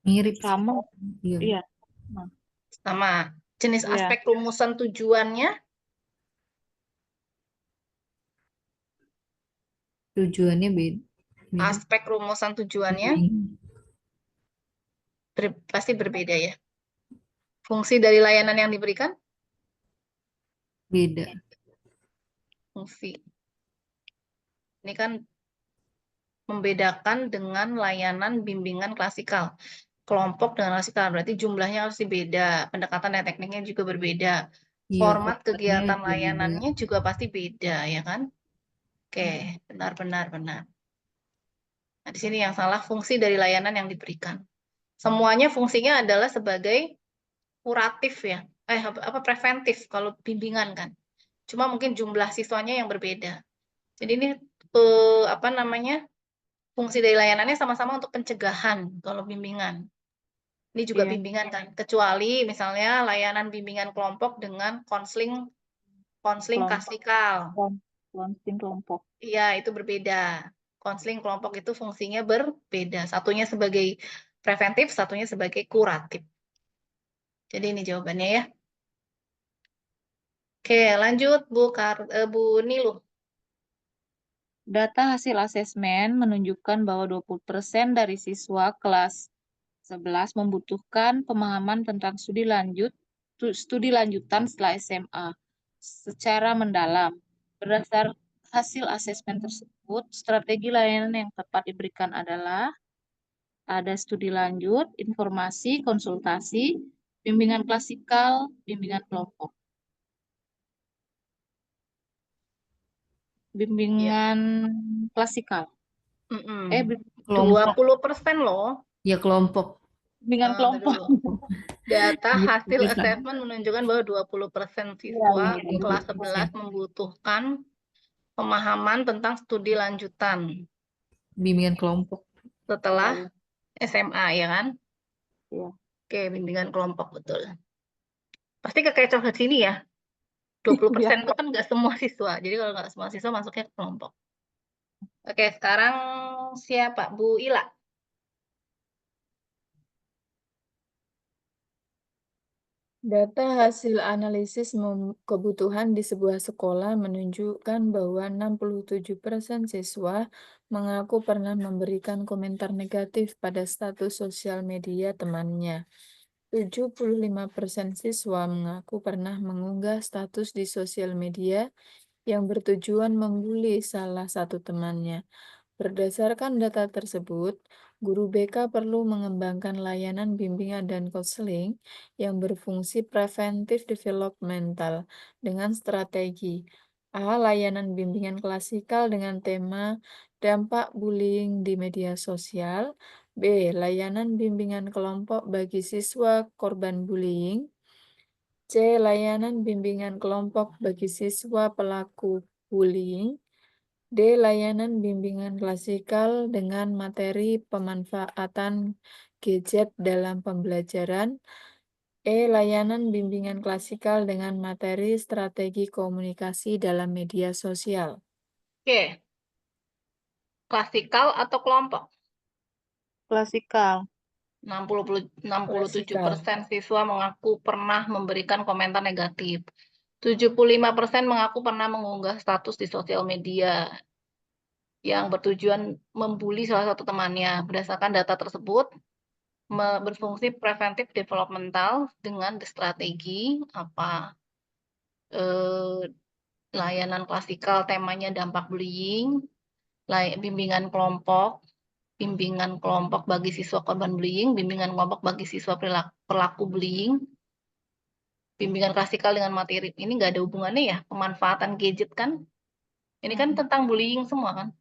Mirip. Sama. Iya. Iya. Sama. Jenis Iya. aspek rumusan tujuannya Tujuannya beda. aspek rumusan tujuannya pasti berbeda ya. Fungsi dari layanan yang diberikan? Beda. Fungsi. Ini kan membedakan dengan layanan bimbingan klasikal. Kelompok dengan klasikal, berarti jumlahnya harus beda. Pendekatan dan tekniknya juga berbeda. Iya, Format formatnya kegiatan juga layanannya beda. juga pasti beda, ya kan? Oke, benar. Nah, di sini yang salah fungsi dari layanan yang diberikan. Semuanya fungsinya adalah sebagai kuratif ya. Preventif kalau bimbingan kan. Cuma mungkin jumlah siswanya yang berbeda. Jadi ini fungsi dari layanannya sama-sama untuk pencegahan kalau bimbingan. Ini juga Iya. bimbingan kan. Kecuali misalnya layanan bimbingan kelompok dengan konseling Kelompok. klasikal. Konseling kelompok. Iya, itu berbeda. Konseling kelompok itu fungsinya berbeda. Satunya sebagai preventif, satunya sebagai kuratif. Jadi ini jawabannya ya. Oke, lanjut Bu Nilu. Data hasil asesmen menunjukkan bahwa 20% dari siswa kelas 11 membutuhkan pemahaman tentang studi lanjutan setelah SMA secara mendalam. Berdasar hasil asesmen tersebut, strategi layanan yang tepat diberikan adalah ada studi lanjut, informasi, konsultasi, bimbingan klasikal, bimbingan kelompok. Bimbingan klasikal. 20% loh. Ya, kelompok. Bimbingan kelompok. Data hasil asesmen menunjukkan bahwa 20% siswa Iya. kelas 11 membutuhkan pemahaman tentang studi lanjutan Bimbingan kelompok. setelah SMA, ya kan? Iya. Oke, bimbingan kelompok, betul. Pasti kekecoh ke sini ya. 20% itu kan nggak semua siswa. Jadi kalau nggak semua siswa masuknya ke kelompok. Oke, sekarang siapa? Bu Ila. Data hasil analisis kebutuhan di sebuah sekolah menunjukkan bahwa 67% siswa mengaku pernah memberikan komentar negatif pada status sosial media temannya. 75% siswa mengaku pernah mengunggah status di sosial media yang bertujuan membuli salah satu temannya. Berdasarkan data tersebut, guru BK perlu mengembangkan layanan bimbingan dan konseling yang berfungsi preventif developmental dengan strategi A. Layanan bimbingan klasikal dengan tema dampak bullying di media sosial. B. Layanan bimbingan kelompok bagi siswa korban bullying. C. Layanan bimbingan kelompok bagi siswa pelaku bullying. D. Layanan bimbingan klasikal dengan materi pemanfaatan gadget dalam pembelajaran. E. Layanan bimbingan klasikal dengan materi strategi komunikasi dalam media sosial. Oke, klasikal atau kelompok? Klasikal. 67% siswa mengaku pernah memberikan komentar negatif. 75% mengaku pernah mengunggah status di sosial media yang bertujuan membuli salah satu temannya. Berdasarkan data tersebut, berfungsi preventif developmental dengan strategi apa? Layanan klasikal temanya dampak bullying, bimbingan kelompok bagi siswa korban bullying, bimbingan kelompok bagi siswa pelaku bullying, bimbingan klasikal dengan materi. Ini nggak ada hubungannya ya, pemanfaatan gadget kan? Ini kan tentang bullying semua kan?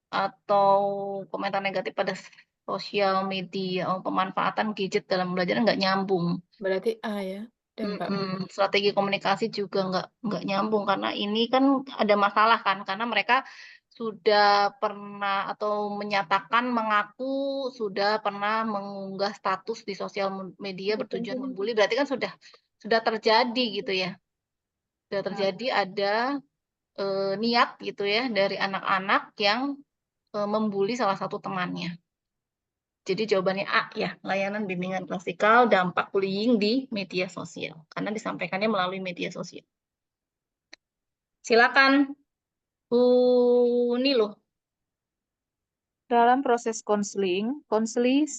Atau komentar negatif pada sosial media, pemanfaatan gadget dalam belajar nggak nyambung. Berarti A ya, dampak. Strategi komunikasi juga nggak nyambung karena ini kan ada masalah kan karena mereka sudah pernah atau menyatakan mengaku sudah pernah mengunggah status di sosial media bertujuan membuli, berarti kan sudah terjadi gitu ya, sudah terjadi ada niat gitu ya dari anak-anak yang membuli salah satu temannya. Jadi jawabannya A ya, layanan bimbingan klasikal dampak bullying di media sosial. Karena disampaikannya melalui media sosial. Silakan, Bu Nilo. Dalam proses konseling, konseli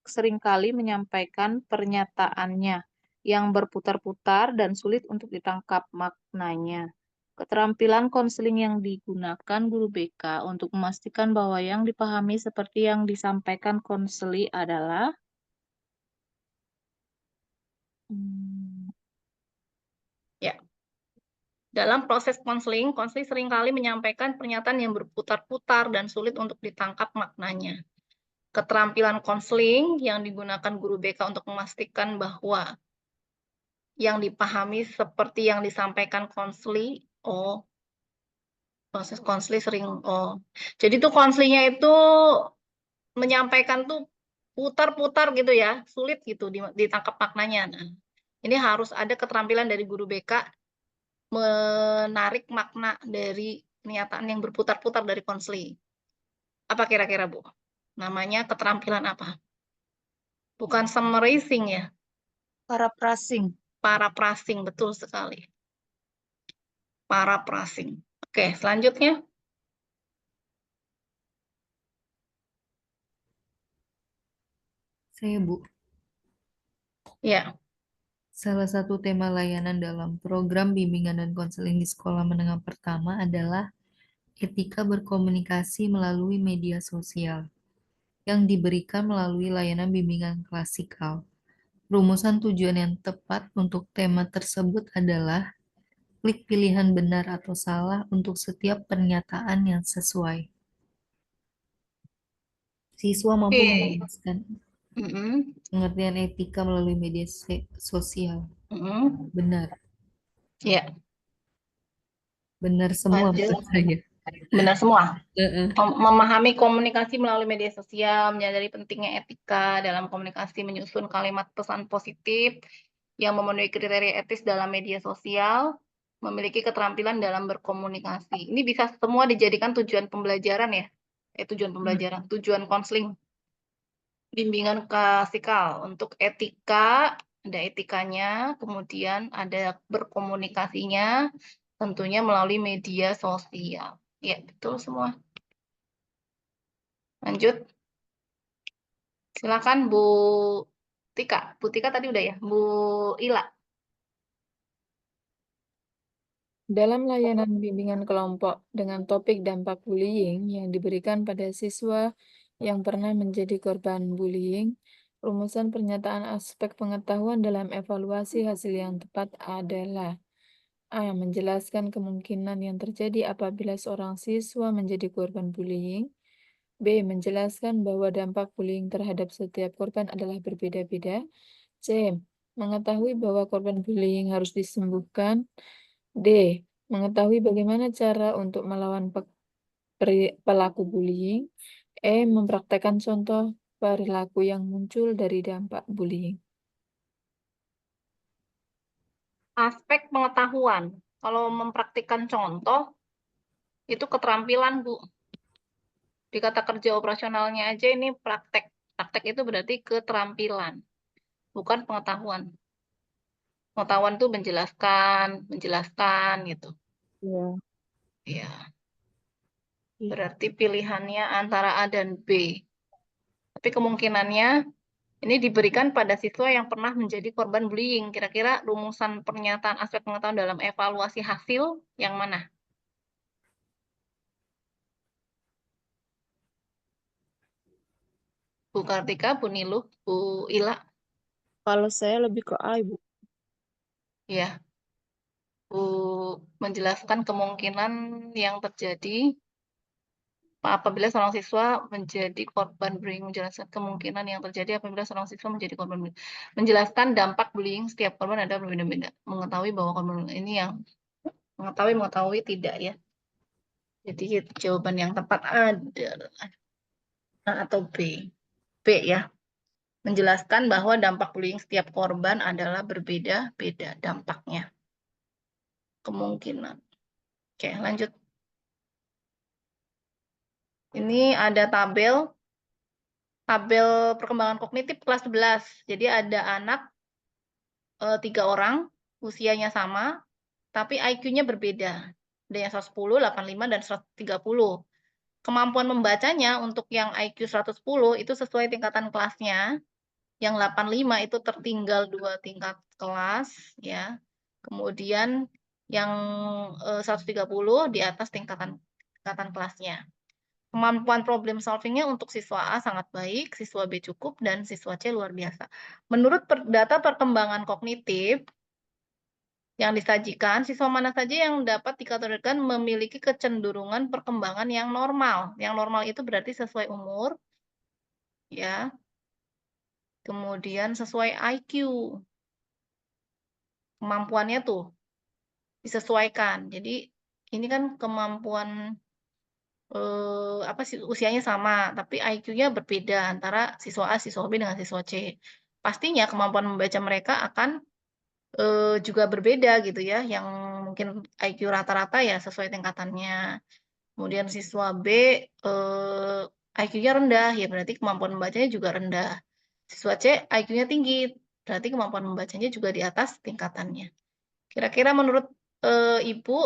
seringkali menyampaikan pernyataannya yang berputar-putar dan sulit untuk ditangkap maknanya. Keterampilan konseling yang digunakan guru BK untuk memastikan bahwa yang dipahami seperti yang disampaikan konseli adalah Ya. Dalam proses konseling seringkali menyampaikan pernyataan yang berputar-putar dan sulit untuk ditangkap maknanya. Keterampilan konseling yang digunakan guru BK untuk memastikan bahwa yang dipahami seperti yang disampaikan konseli. Proses konseli sering. Jadi tuh konselinya itu menyampaikan tuh putar-putar gitu ya, sulit gitu ditangkap maknanya. Nah, ini harus ada keterampilan dari guru BK menarik makna dari pernyataan yang berputar-putar dari konseli. Apa kira-kira, Bu? Namanya keterampilan apa? Bukan summarizing ya, paraphrasing. paraphrasing, betul sekali. Paraphrasing. Oke, selanjutnya. Saya, Bu. Ya. Salah satu tema layanan dalam program bimbingan dan konseling di sekolah menengah pertama adalah etika berkomunikasi melalui media sosial yang diberikan melalui layanan bimbingan klasikal. Rumusan tujuan yang tepat untuk tema tersebut adalah klik pilihan benar atau salah untuk setiap pernyataan yang sesuai. Siswa mampu menjelaskan pengertian etika melalui media sosial. Benar. Ya. Benar semua menurut saya. Benar semua. Memahami komunikasi melalui media sosial, menyadari pentingnya etika dalam komunikasi, menyusun kalimat pesan positif yang memenuhi kriteria etis dalam media sosial, memiliki keterampilan dalam berkomunikasi. Ini bisa semua dijadikan tujuan pembelajaran ya. Tujuan konseling. Bimbingan klasikal untuk etika, ada etikanya, kemudian ada berkomunikasinya, tentunya melalui media sosial. Ya, betul semua. Lanjut. Silakan Bu Tika. Bu Tika tadi udah ya. Bu Ila. Dalam layanan bimbingan kelompok dengan topik dampak bullying yang diberikan pada siswa yang pernah menjadi korban bullying, rumusan pernyataan aspek pengetahuan dalam evaluasi hasil yang tepat adalah A. Menjelaskan kemungkinan yang terjadi apabila seorang siswa menjadi korban bullying. B. Menjelaskan bahwa dampak bullying terhadap setiap korban adalah berbeda-beda. C. Mengetahui bahwa korban bullying harus disembuhkan. D. Mengetahui bagaimana cara untuk melawan pelaku bullying. E. Mempraktekkan contoh perilaku yang muncul dari dampak bullying. Aspek pengetahuan. Kalau mempraktikkan contoh, itu keterampilan, Bu. Di kata kerja operasionalnya aja ini praktek. Praktek itu berarti keterampilan, bukan pengetahuan. Pengetahuan itu menjelaskan gitu. Iya. Ya, Iya. berarti pilihannya antara A dan B. Tapi kemungkinannya ini diberikan pada siswa yang pernah menjadi korban bullying. Kira-kira rumusan pernyataan aspek pengetahuan dalam evaluasi hasil yang mana? Bu Kartika, Bu Niluh, Bu Ila. Kalau saya lebih ke A, Ibu. Ya, Bu menjelaskan kemungkinan yang terjadi apabila seorang siswa menjadi korban bullying, menjelaskan kemungkinan yang terjadi apabila seorang siswa menjadi korban bullying. Menjelaskan dampak bullying setiap korban ada berbeda-beda. Mengetahui bahwa korban ini yang mengetahui tidak ya. Jadi jawaban yang tepat adalah A atau B. B ya. Menjelaskan bahwa dampak bullying setiap korban adalah berbeda-beda dampaknya. Kemungkinan. Oke, lanjut. Ini ada tabel perkembangan kognitif kelas 11. Jadi ada anak 3 orang, usianya sama, tapi IQ-nya berbeda. Ada yang 110, 85, dan 130. Kemampuan membacanya untuk yang IQ 110 itu sesuai tingkatan kelasnya. Yang 85 itu tertinggal 2 tingkat kelas, ya. Kemudian yang 130 di atas tingkatan kelasnya. Kemampuan problem solvingnya untuk siswa A sangat baik, siswa B cukup, dan siswa C luar biasa. Menurut data perkembangan kognitif yang disajikan, siswa mana saja yang dapat dikategorikan memiliki kecenderungan perkembangan yang normal. Yang normal itu berarti sesuai umur, ya. Kemudian sesuai IQ. Kemampuannya tuh disesuaikan. Jadi ini kan kemampuan apa sih usianya sama, tapi IQ-nya berbeda antara siswa A, siswa B dengan siswa C. Pastinya kemampuan membaca mereka akan juga berbeda gitu ya. Yang mungkin IQ rata-rata ya sesuai tingkatannya. Kemudian siswa B IQ-nya rendah, ya berarti kemampuan membacanya juga rendah. Siswa C IQ-nya tinggi, berarti kemampuan membacanya juga di atas tingkatannya. Kira-kira menurut Ibu,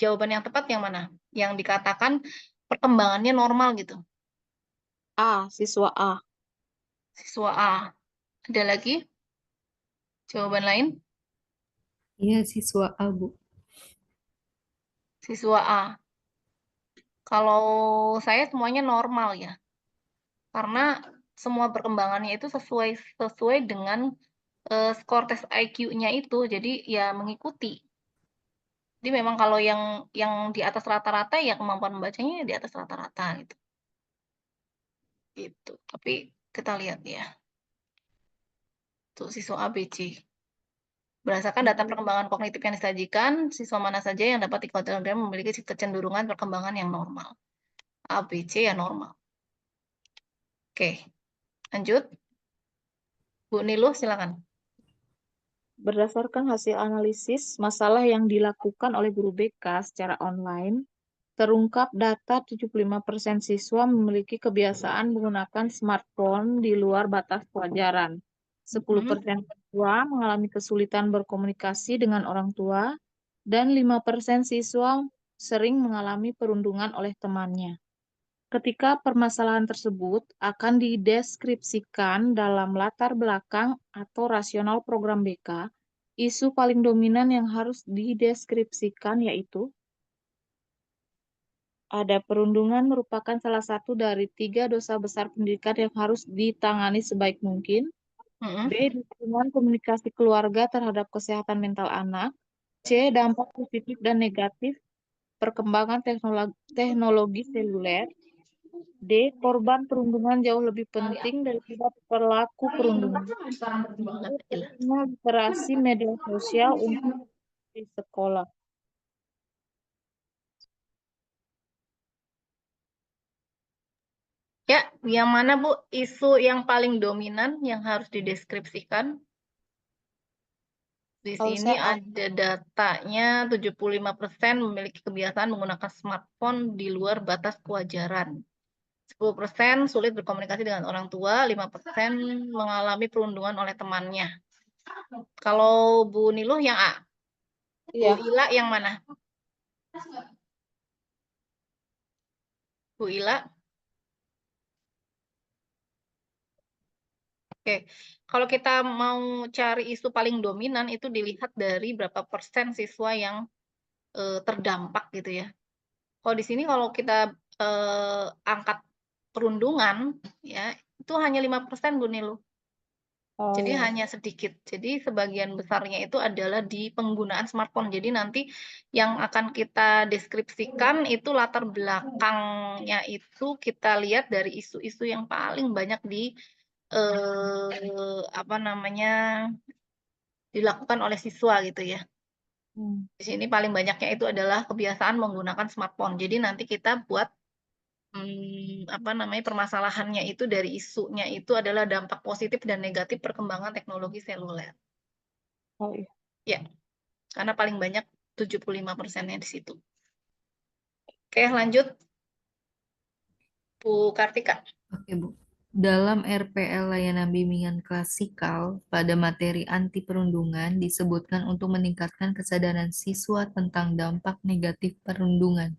jawaban yang tepat yang mana? Yang dikatakan perkembangannya normal gitu. A, siswa A. Siswa A. Ada lagi jawaban lain? Iya, siswa A, Bu. Siswa A. Kalau saya semuanya normal ya. Karena semua perkembangannya itu sesuai dengan skor tes IQ-nya itu. Jadi ya mengikuti. Jadi memang kalau yang di atas rata-rata ya kemampuan membacanya di atas rata-rata gitu. Gitu. Tapi kita lihat ya. Tuh siswa ABC. Berdasarkan data perkembangan kognitif yang disajikan, siswa mana saja yang dapat dikategorikan memiliki kecenderungan perkembangan yang normal. A, B, C ya normal. Oke, lanjut. Bu Niluh, silakan. Berdasarkan hasil analisis masalah yang dilakukan oleh guru BK secara online, terungkap data 75% siswa memiliki kebiasaan menggunakan smartphone di luar batas pelajaran. 10% siswa mengalami kesulitan berkomunikasi dengan orang tua, dan 5% siswa sering mengalami perundungan oleh temannya. Ketika permasalahan tersebut akan dideskripsikan dalam latar belakang atau rasional program BK, isu paling dominan yang harus dideskripsikan yaitu ada perundungan merupakan salah satu dari 3 dosa besar pendidikan yang harus ditangani sebaik mungkin. B. Dukungan komunikasi keluarga terhadap kesehatan mental anak. C. Dampak positif dan negatif perkembangan teknologi seluler. D. Korban perundungan jauh lebih penting daripada pelaku perundungan. Pentingnya literasi media sosial untuk di sekolah. Ya, yang mana Bu isu yang paling dominan yang harus dideskripsikan? Di Kalau sini saya ada datanya 75% memiliki kebiasaan menggunakan smartphone di luar batas kewajaran. 10% sulit berkomunikasi dengan orang tua, 5% mengalami perundungan oleh temannya. Kalau Bu Niluh yang A, iya, Bu Ila yang mana? Bu Ila? Oke, kalau kita mau cari isu paling dominan itu dilihat dari berapa persen siswa yang terdampak gitu ya. Kalau di sini kalau kita angkat perundungan ya itu hanya 5% Bu Nilu. oh Jadi iya. hanya sedikit. Jadi sebagian besarnya itu adalah di penggunaan smartphone. Jadi nanti yang akan kita deskripsikan itu latar belakangnya itu kita lihat dari isu-isu yang paling banyak apa namanya dilakukan oleh siswa gitu ya. Di sini paling banyaknya itu adalah kebiasaan menggunakan smartphone. Jadi nanti kita buat apa namanya permasalahannya itu dari isunya itu adalah dampak positif dan negatif perkembangan teknologi seluler. Oh iya. Ya, karena paling banyak 75%-nya di situ. Oke, lanjut Bu Kartika. Oke, Bu. Dalam RPL layanan bimbingan klasikal, pada materi anti perundungan disebutkan untuk meningkatkan kesadaran siswa tentang dampak negatif perundungan.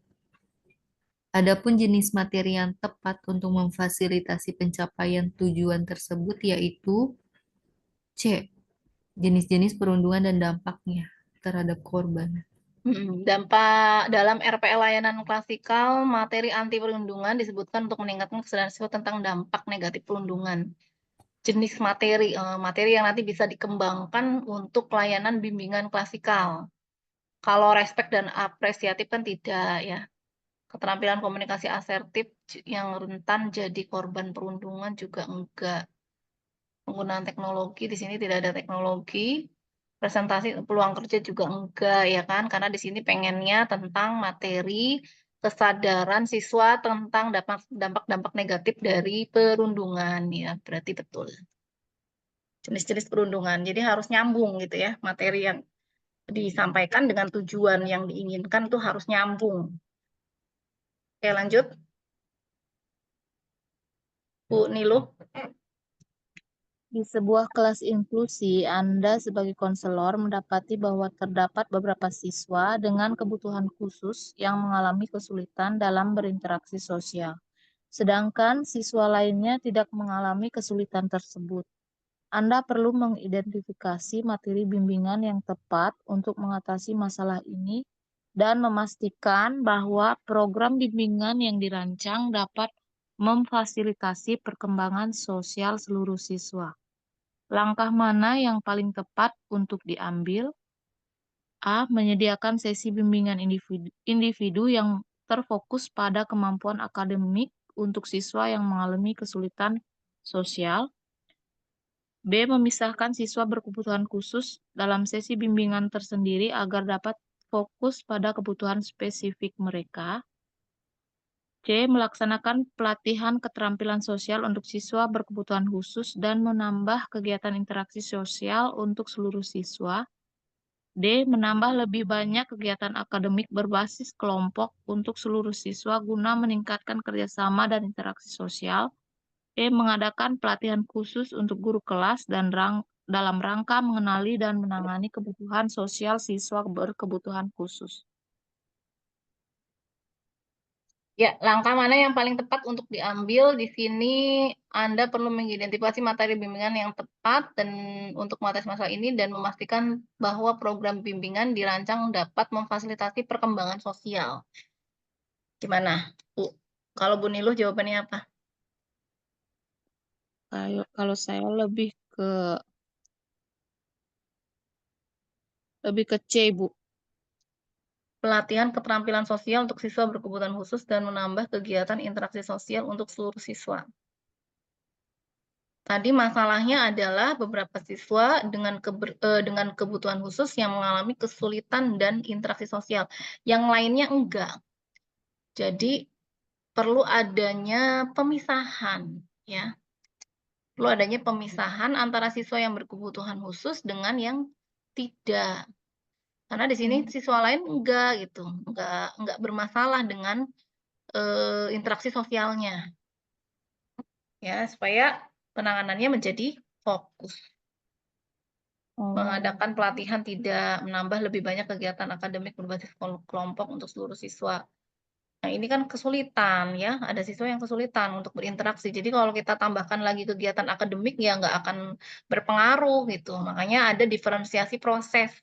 Adapun jenis materi yang tepat untuk memfasilitasi pencapaian tujuan tersebut yaitu C. Jenis-jenis perundungan dan dampaknya terhadap korban. Dampak dalam RPL layanan klasikal, materi anti perundungan disebutkan untuk meningkatkan kesadaran siswa tentang dampak negatif perundungan. Jenis materi, materi yang nanti bisa dikembangkan untuk layanan bimbingan klasikal. Kalau respek dan apresiatif kan tidak ya. Keterampilan komunikasi asertif yang rentan jadi korban perundungan juga enggak. Penggunaan teknologi di sini tidak ada teknologi. Presentasi peluang kerja juga enggak ya kan, karena di sini pengennya tentang materi kesadaran siswa tentang dampak-dampak negatif dari perundungan ya, berarti betul. Jenis-jenis perundungan. Jadi harus nyambung gitu ya, materi yang disampaikan dengan tujuan yang diinginkan tuh harus nyambung. Oke, lanjut. Bu Niluh. Di sebuah kelas inklusi, Anda sebagai konselor mendapati bahwa terdapat beberapa siswa dengan kebutuhan khusus yang mengalami kesulitan dalam berinteraksi sosial, sedangkan siswa lainnya tidak mengalami kesulitan tersebut. Anda perlu mengidentifikasi materi bimbingan yang tepat untuk mengatasi masalah ini dan memastikan bahwa program bimbingan yang dirancang dapat memfasilitasi perkembangan sosial seluruh siswa. Langkah mana yang paling tepat untuk diambil? A. Menyediakan sesi bimbingan individu yang terfokus pada kemampuan akademik untuk siswa yang mengalami kesulitan sosial. B. Memisahkan siswa berkebutuhan khusus dalam sesi bimbingan tersendiri agar dapat fokus pada kebutuhan spesifik mereka. C. Melaksanakan pelatihan keterampilan sosial untuk siswa berkebutuhan khusus dan menambah kegiatan interaksi sosial untuk seluruh siswa. D. Menambah lebih banyak kegiatan akademik berbasis kelompok untuk seluruh siswa guna meningkatkan kerjasama dan interaksi sosial. E. Mengadakan pelatihan khusus untuk guru kelas dan dalam rangka mengenali dan menangani kebutuhan sosial siswa berkebutuhan khusus. Ya, langkah mana yang paling tepat untuk diambil? Di sini Anda perlu mengidentifikasi materi bimbingan yang tepat dan untuk mengatasi masalah ini dan memastikan bahwa program bimbingan dirancang dapat memfasilitasi perkembangan sosial. Gimana, Bu? Kalau Bu Niluh jawabannya apa? Kalau saya lebih ke C, Bu. Pelatihan keterampilan sosial untuk siswa berkebutuhan khusus dan menambah kegiatan interaksi sosial untuk seluruh siswa. Tadi masalahnya adalah beberapa siswa dengan kebutuhan khusus yang mengalami kesulitan dan interaksi sosial. Yang lainnya enggak. Jadi perlu adanya pemisahan, ya. Perlu adanya pemisahan antara siswa yang berkebutuhan khusus dengan yang tidak. Karena di sini siswa lain enggak gitu, enggak bermasalah dengan interaksi sosialnya. Ya, supaya penanganannya menjadi fokus. Mengadakan pelatihan tidak menambah lebih banyak kegiatan akademik berbasis kelompok untuk seluruh siswa. Nah, ini kan kesulitan ya, ada siswa yang kesulitan untuk berinteraksi. Jadi kalau kita tambahkan lagi kegiatan akademik ya nggak akan berpengaruh gitu. Makanya ada diferensiasi proses.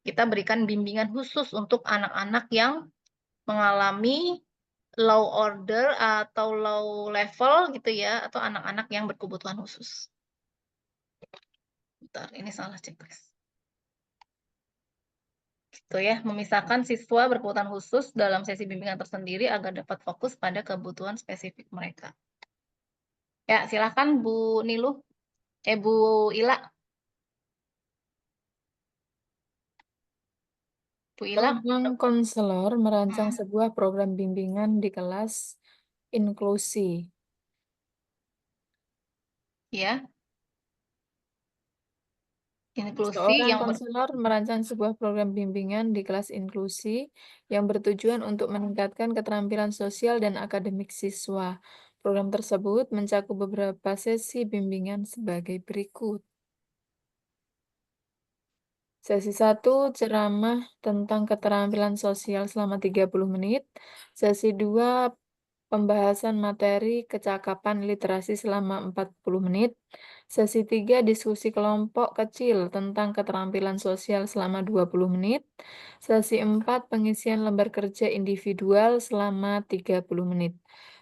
Kita berikan bimbingan khusus untuk anak-anak yang mengalami low order atau low level gitu ya, atau anak-anak yang berkebutuhan khusus. Bentar, ini salah checklist. Gitu ya, memisahkan siswa berkebutuhan khusus dalam sesi bimbingan tersendiri agar dapat fokus pada kebutuhan spesifik mereka. Ya, silakan Bu Niluh, Bu Ila. Bu Ila. Seorang konselor merancang sebuah program bimbingan di kelas inklusi. Ya. Inklusi Seorang yang konselor merancang sebuah program bimbingan di kelas inklusi yang bertujuan untuk meningkatkan keterampilan sosial dan akademik siswa. Program tersebut mencakup beberapa sesi bimbingan sebagai berikut. Sesi 1, ceramah tentang keterampilan sosial selama 30 menit. Sesi 2, pembahasan materi kecakapan literasi selama 40 menit. Sesi 3, diskusi kelompok kecil tentang keterampilan sosial selama 20 menit. Sesi 4, pengisian lembar kerja individual selama 30 menit.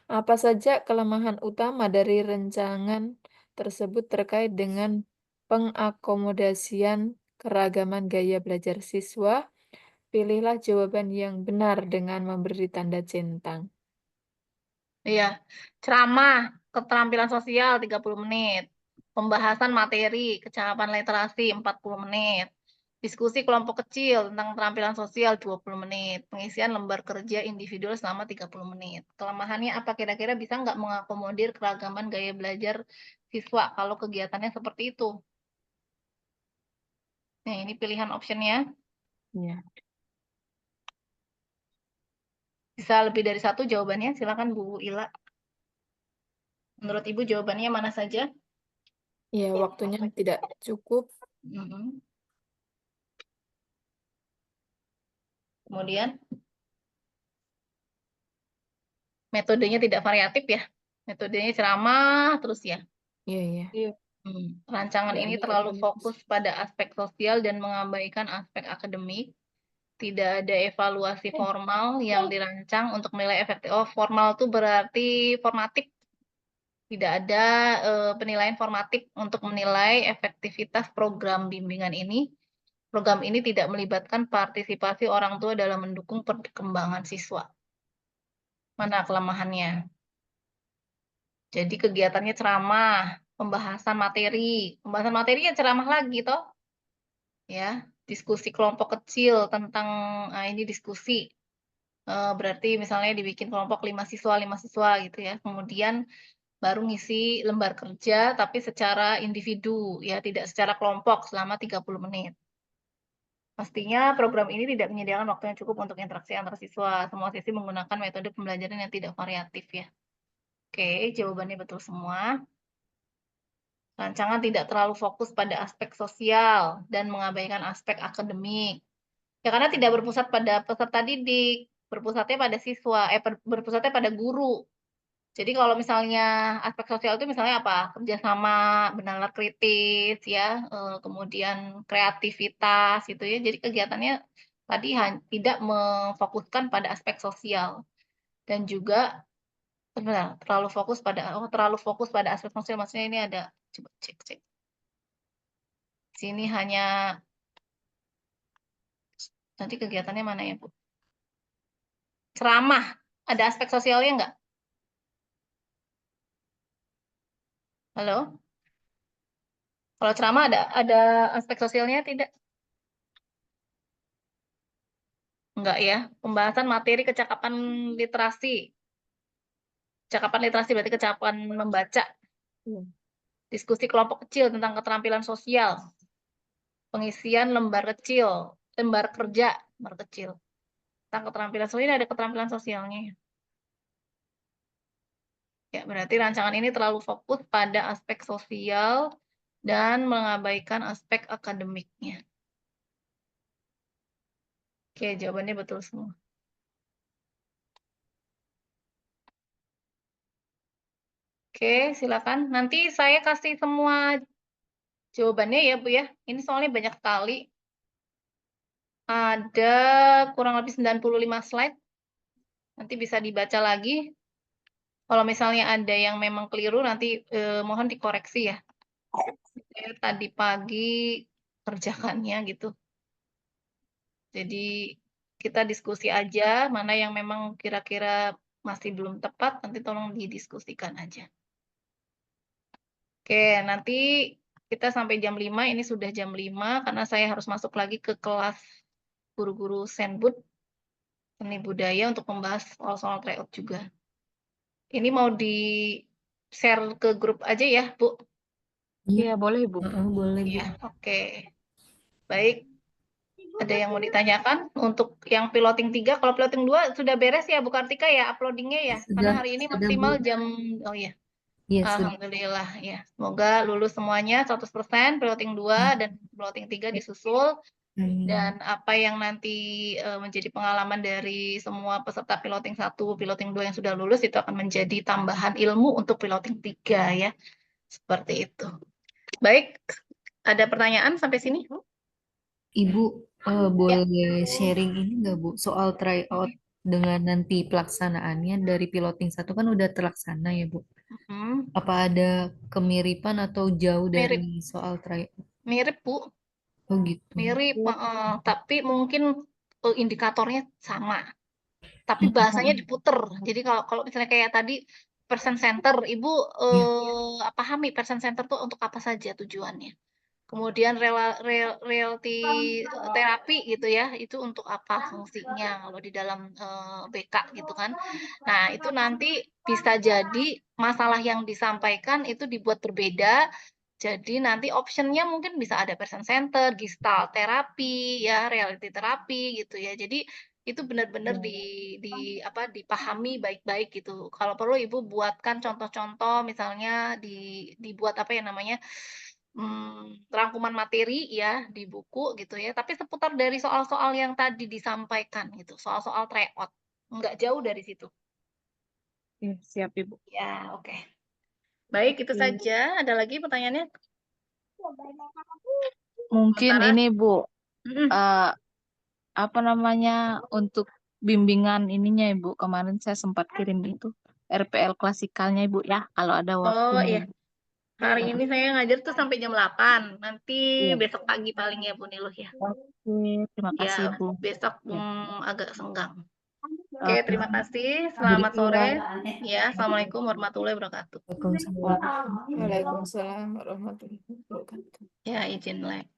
Apa saja kelemahan utama dari rancangan tersebut terkait dengan pengakomodasian keragaman gaya belajar siswa? Pilihlah jawaban yang benar dengan memberi tanda centang. Iya, ceramah keterampilan sosial 30 menit. Pembahasan materi kecakapan literasi 40 menit. Diskusi kelompok kecil tentang keterampilan sosial 20 menit. Pengisian lembar kerja individual selama 30 menit. Kelemahannya apa kira-kira bisa nggak mengakomodir keragaman gaya belajar siswa kalau kegiatannya seperti itu? Nah, ini pilihan optionnya. Ya. Bisa lebih dari satu jawabannya. Silakan Bu Ila. Menurut Ibu jawabannya mana saja? Ya, waktunya tidak cukup. Mhm. Kemudian metodenya tidak variatif ya. Metodenya ceramah terus ya. Iya, iya. Rancangan Tidak ini ada terlalu evaluasi. fokus pada aspek sosial dan mengabaikan aspek akademik. Tidak ada evaluasi formal yang dirancang untuk menilai efektif. Oh, formal itu berarti formatif. Tidak ada penilaian formatif untuk menilai efektivitas program bimbingan ini. Program ini tidak melibatkan partisipasi orang tua dalam mendukung perkembangan siswa. Mana kelemahannya? Jadi kegiatannya ceramah, pembahasan materi. Pembahasan materi ya ceramah lagi toh. Ya, diskusi kelompok kecil tentang ini diskusi Berarti misalnya dibikin kelompok 5 siswa gitu ya. Kemudian baru ngisi lembar kerja tapi secara individu ya, tidak secara kelompok selama 30 menit. Pastinya program ini tidak menyediakan waktu yang cukup untuk interaksi antar siswa. Semua siswa menggunakan metode pembelajaran yang tidak variatif ya. Oke, jawabannya betul semua. Rancangan tidak terlalu fokus pada aspek sosial dan mengabaikan aspek akademik. Ya karena tidak berpusat pada peserta didik, berpusatnya pada siswa, berpusatnya pada guru. Jadi kalau misalnya aspek sosial itu misalnya apa? Kerjasama, bernalar kritis, ya, kemudian kreativitas, gitu ya. Jadi kegiatannya tadi tidak memfokuskan pada aspek sosial dan juga sebentar, terlalu fokus pada aspek sosial. Maksudnya ini ada, coba cek. Sini hanya nanti kegiatannya mana ya, Bu? Ceramah, ada aspek sosialnya nggak? Halo? Kalau ceramah ada aspek sosialnya tidak? Enggak ya. Pembahasan materi kecakapan literasi. Kecakapan literasi berarti kecakapan membaca. Diskusi kelompok kecil tentang keterampilan sosial. Pengisian lembar kecil, lembar kerja, lembar kecil. Tentang keterampilan sosial, ini ada keterampilan sosialnya. Ya, berarti rancangan ini terlalu fokus pada aspek sosial dan mengabaikan aspek akademiknya. Oke, jawabannya betul semua. Oke, silakan. Nanti saya kasih semua jawabannya ya, Bu ya. Ini soalnya banyak sekali. Ada kurang lebih 95 slide. Nanti bisa dibaca lagi. Kalau misalnya ada yang memang keliru, nanti mohon dikoreksi ya. Saya tadi pagi kerjakannya gitu. Jadi kita diskusi aja, mana yang memang kira-kira masih belum tepat, nanti tolong didiskusikan aja. Oke, nanti kita sampai jam 5, ini sudah jam 5, karena saya harus masuk lagi ke kelas guru-guru Senbud, seni budaya untuk membahas soal-soal tryout juga. Ini mau di-share ke grup aja ya, Bu? Iya, boleh, Bu. Boleh, Bu. Ya, oke. Baik. Ada yang mau ditanyakan untuk yang piloting 3? Kalau piloting 2 sudah beres ya, Bu Kartika ya, uploadingnya ya? Karena hari ini Sudah, maksimal Bu. jam, oh ya. Iya, sudah. Alhamdulillah ya. Semoga lulus semuanya 100%, piloting 2 dan piloting 3 disusul. Dan apa yang nanti menjadi pengalaman dari semua peserta piloting 1, piloting 2 yang sudah lulus itu akan menjadi tambahan ilmu untuk piloting 3 ya. Seperti itu. Baik, ada pertanyaan sampai sini? Ibu boleh sharing ini nggak, Bu? Soal tryout dengan nanti pelaksanaannya dari piloting 1 kan udah terlaksana ya, Bu? Apa ada kemiripan atau jauh dari soal tryout? Mirip, Bu. Oh gitu. Mirip, tapi mungkin indikatornya sama. Tapi bahasanya diputer. Jadi kalau misalnya kayak tadi person center, Ibu pahami person center itu untuk apa saja tujuannya. Kemudian reality terapi gitu ya, itu untuk apa fungsinya kalau di dalam BK gitu kan. Nah, itu nanti bisa jadi masalah yang disampaikan itu dibuat berbeda. Jadi nanti optionnya mungkin bisa ada person center, gestalt terapi, ya reality terapi gitu ya. Jadi itu benar-benar dipahami baik-baik gitu. Kalau perlu Ibu buatkan contoh-contoh, misalnya dibuat apa ya namanya rangkuman materi ya di buku gitu ya. Tapi seputar dari soal-soal yang tadi disampaikan gitu, soal-soal tryout, nggak jauh dari situ. Ya, siap, Ibu. Ya, oke. Baik, itu saja. Ada lagi pertanyaannya? Mungkin Sementara- ini, Bu, apa namanya, untuk bimbingan ininya, Ibu. Kemarin saya sempat kirim itu RPL klasikalnya, Ibu ya, kalau ada waktu. Oh iya. Hari ini saya ngajar tuh sampai jam 8. Nanti Iya. besok pagi paling ya Bu Niluh ya. Oke, terima kasih, Ya, Bu. besok Ya. Agak senggang. Oke, Oke. terima kasih. Selamat sore. Ya, Assalamualaikum warahmatullahi wabarakatuh. Waalaikumsalam warahmatullahi wabarakatuh. Ya, izin like.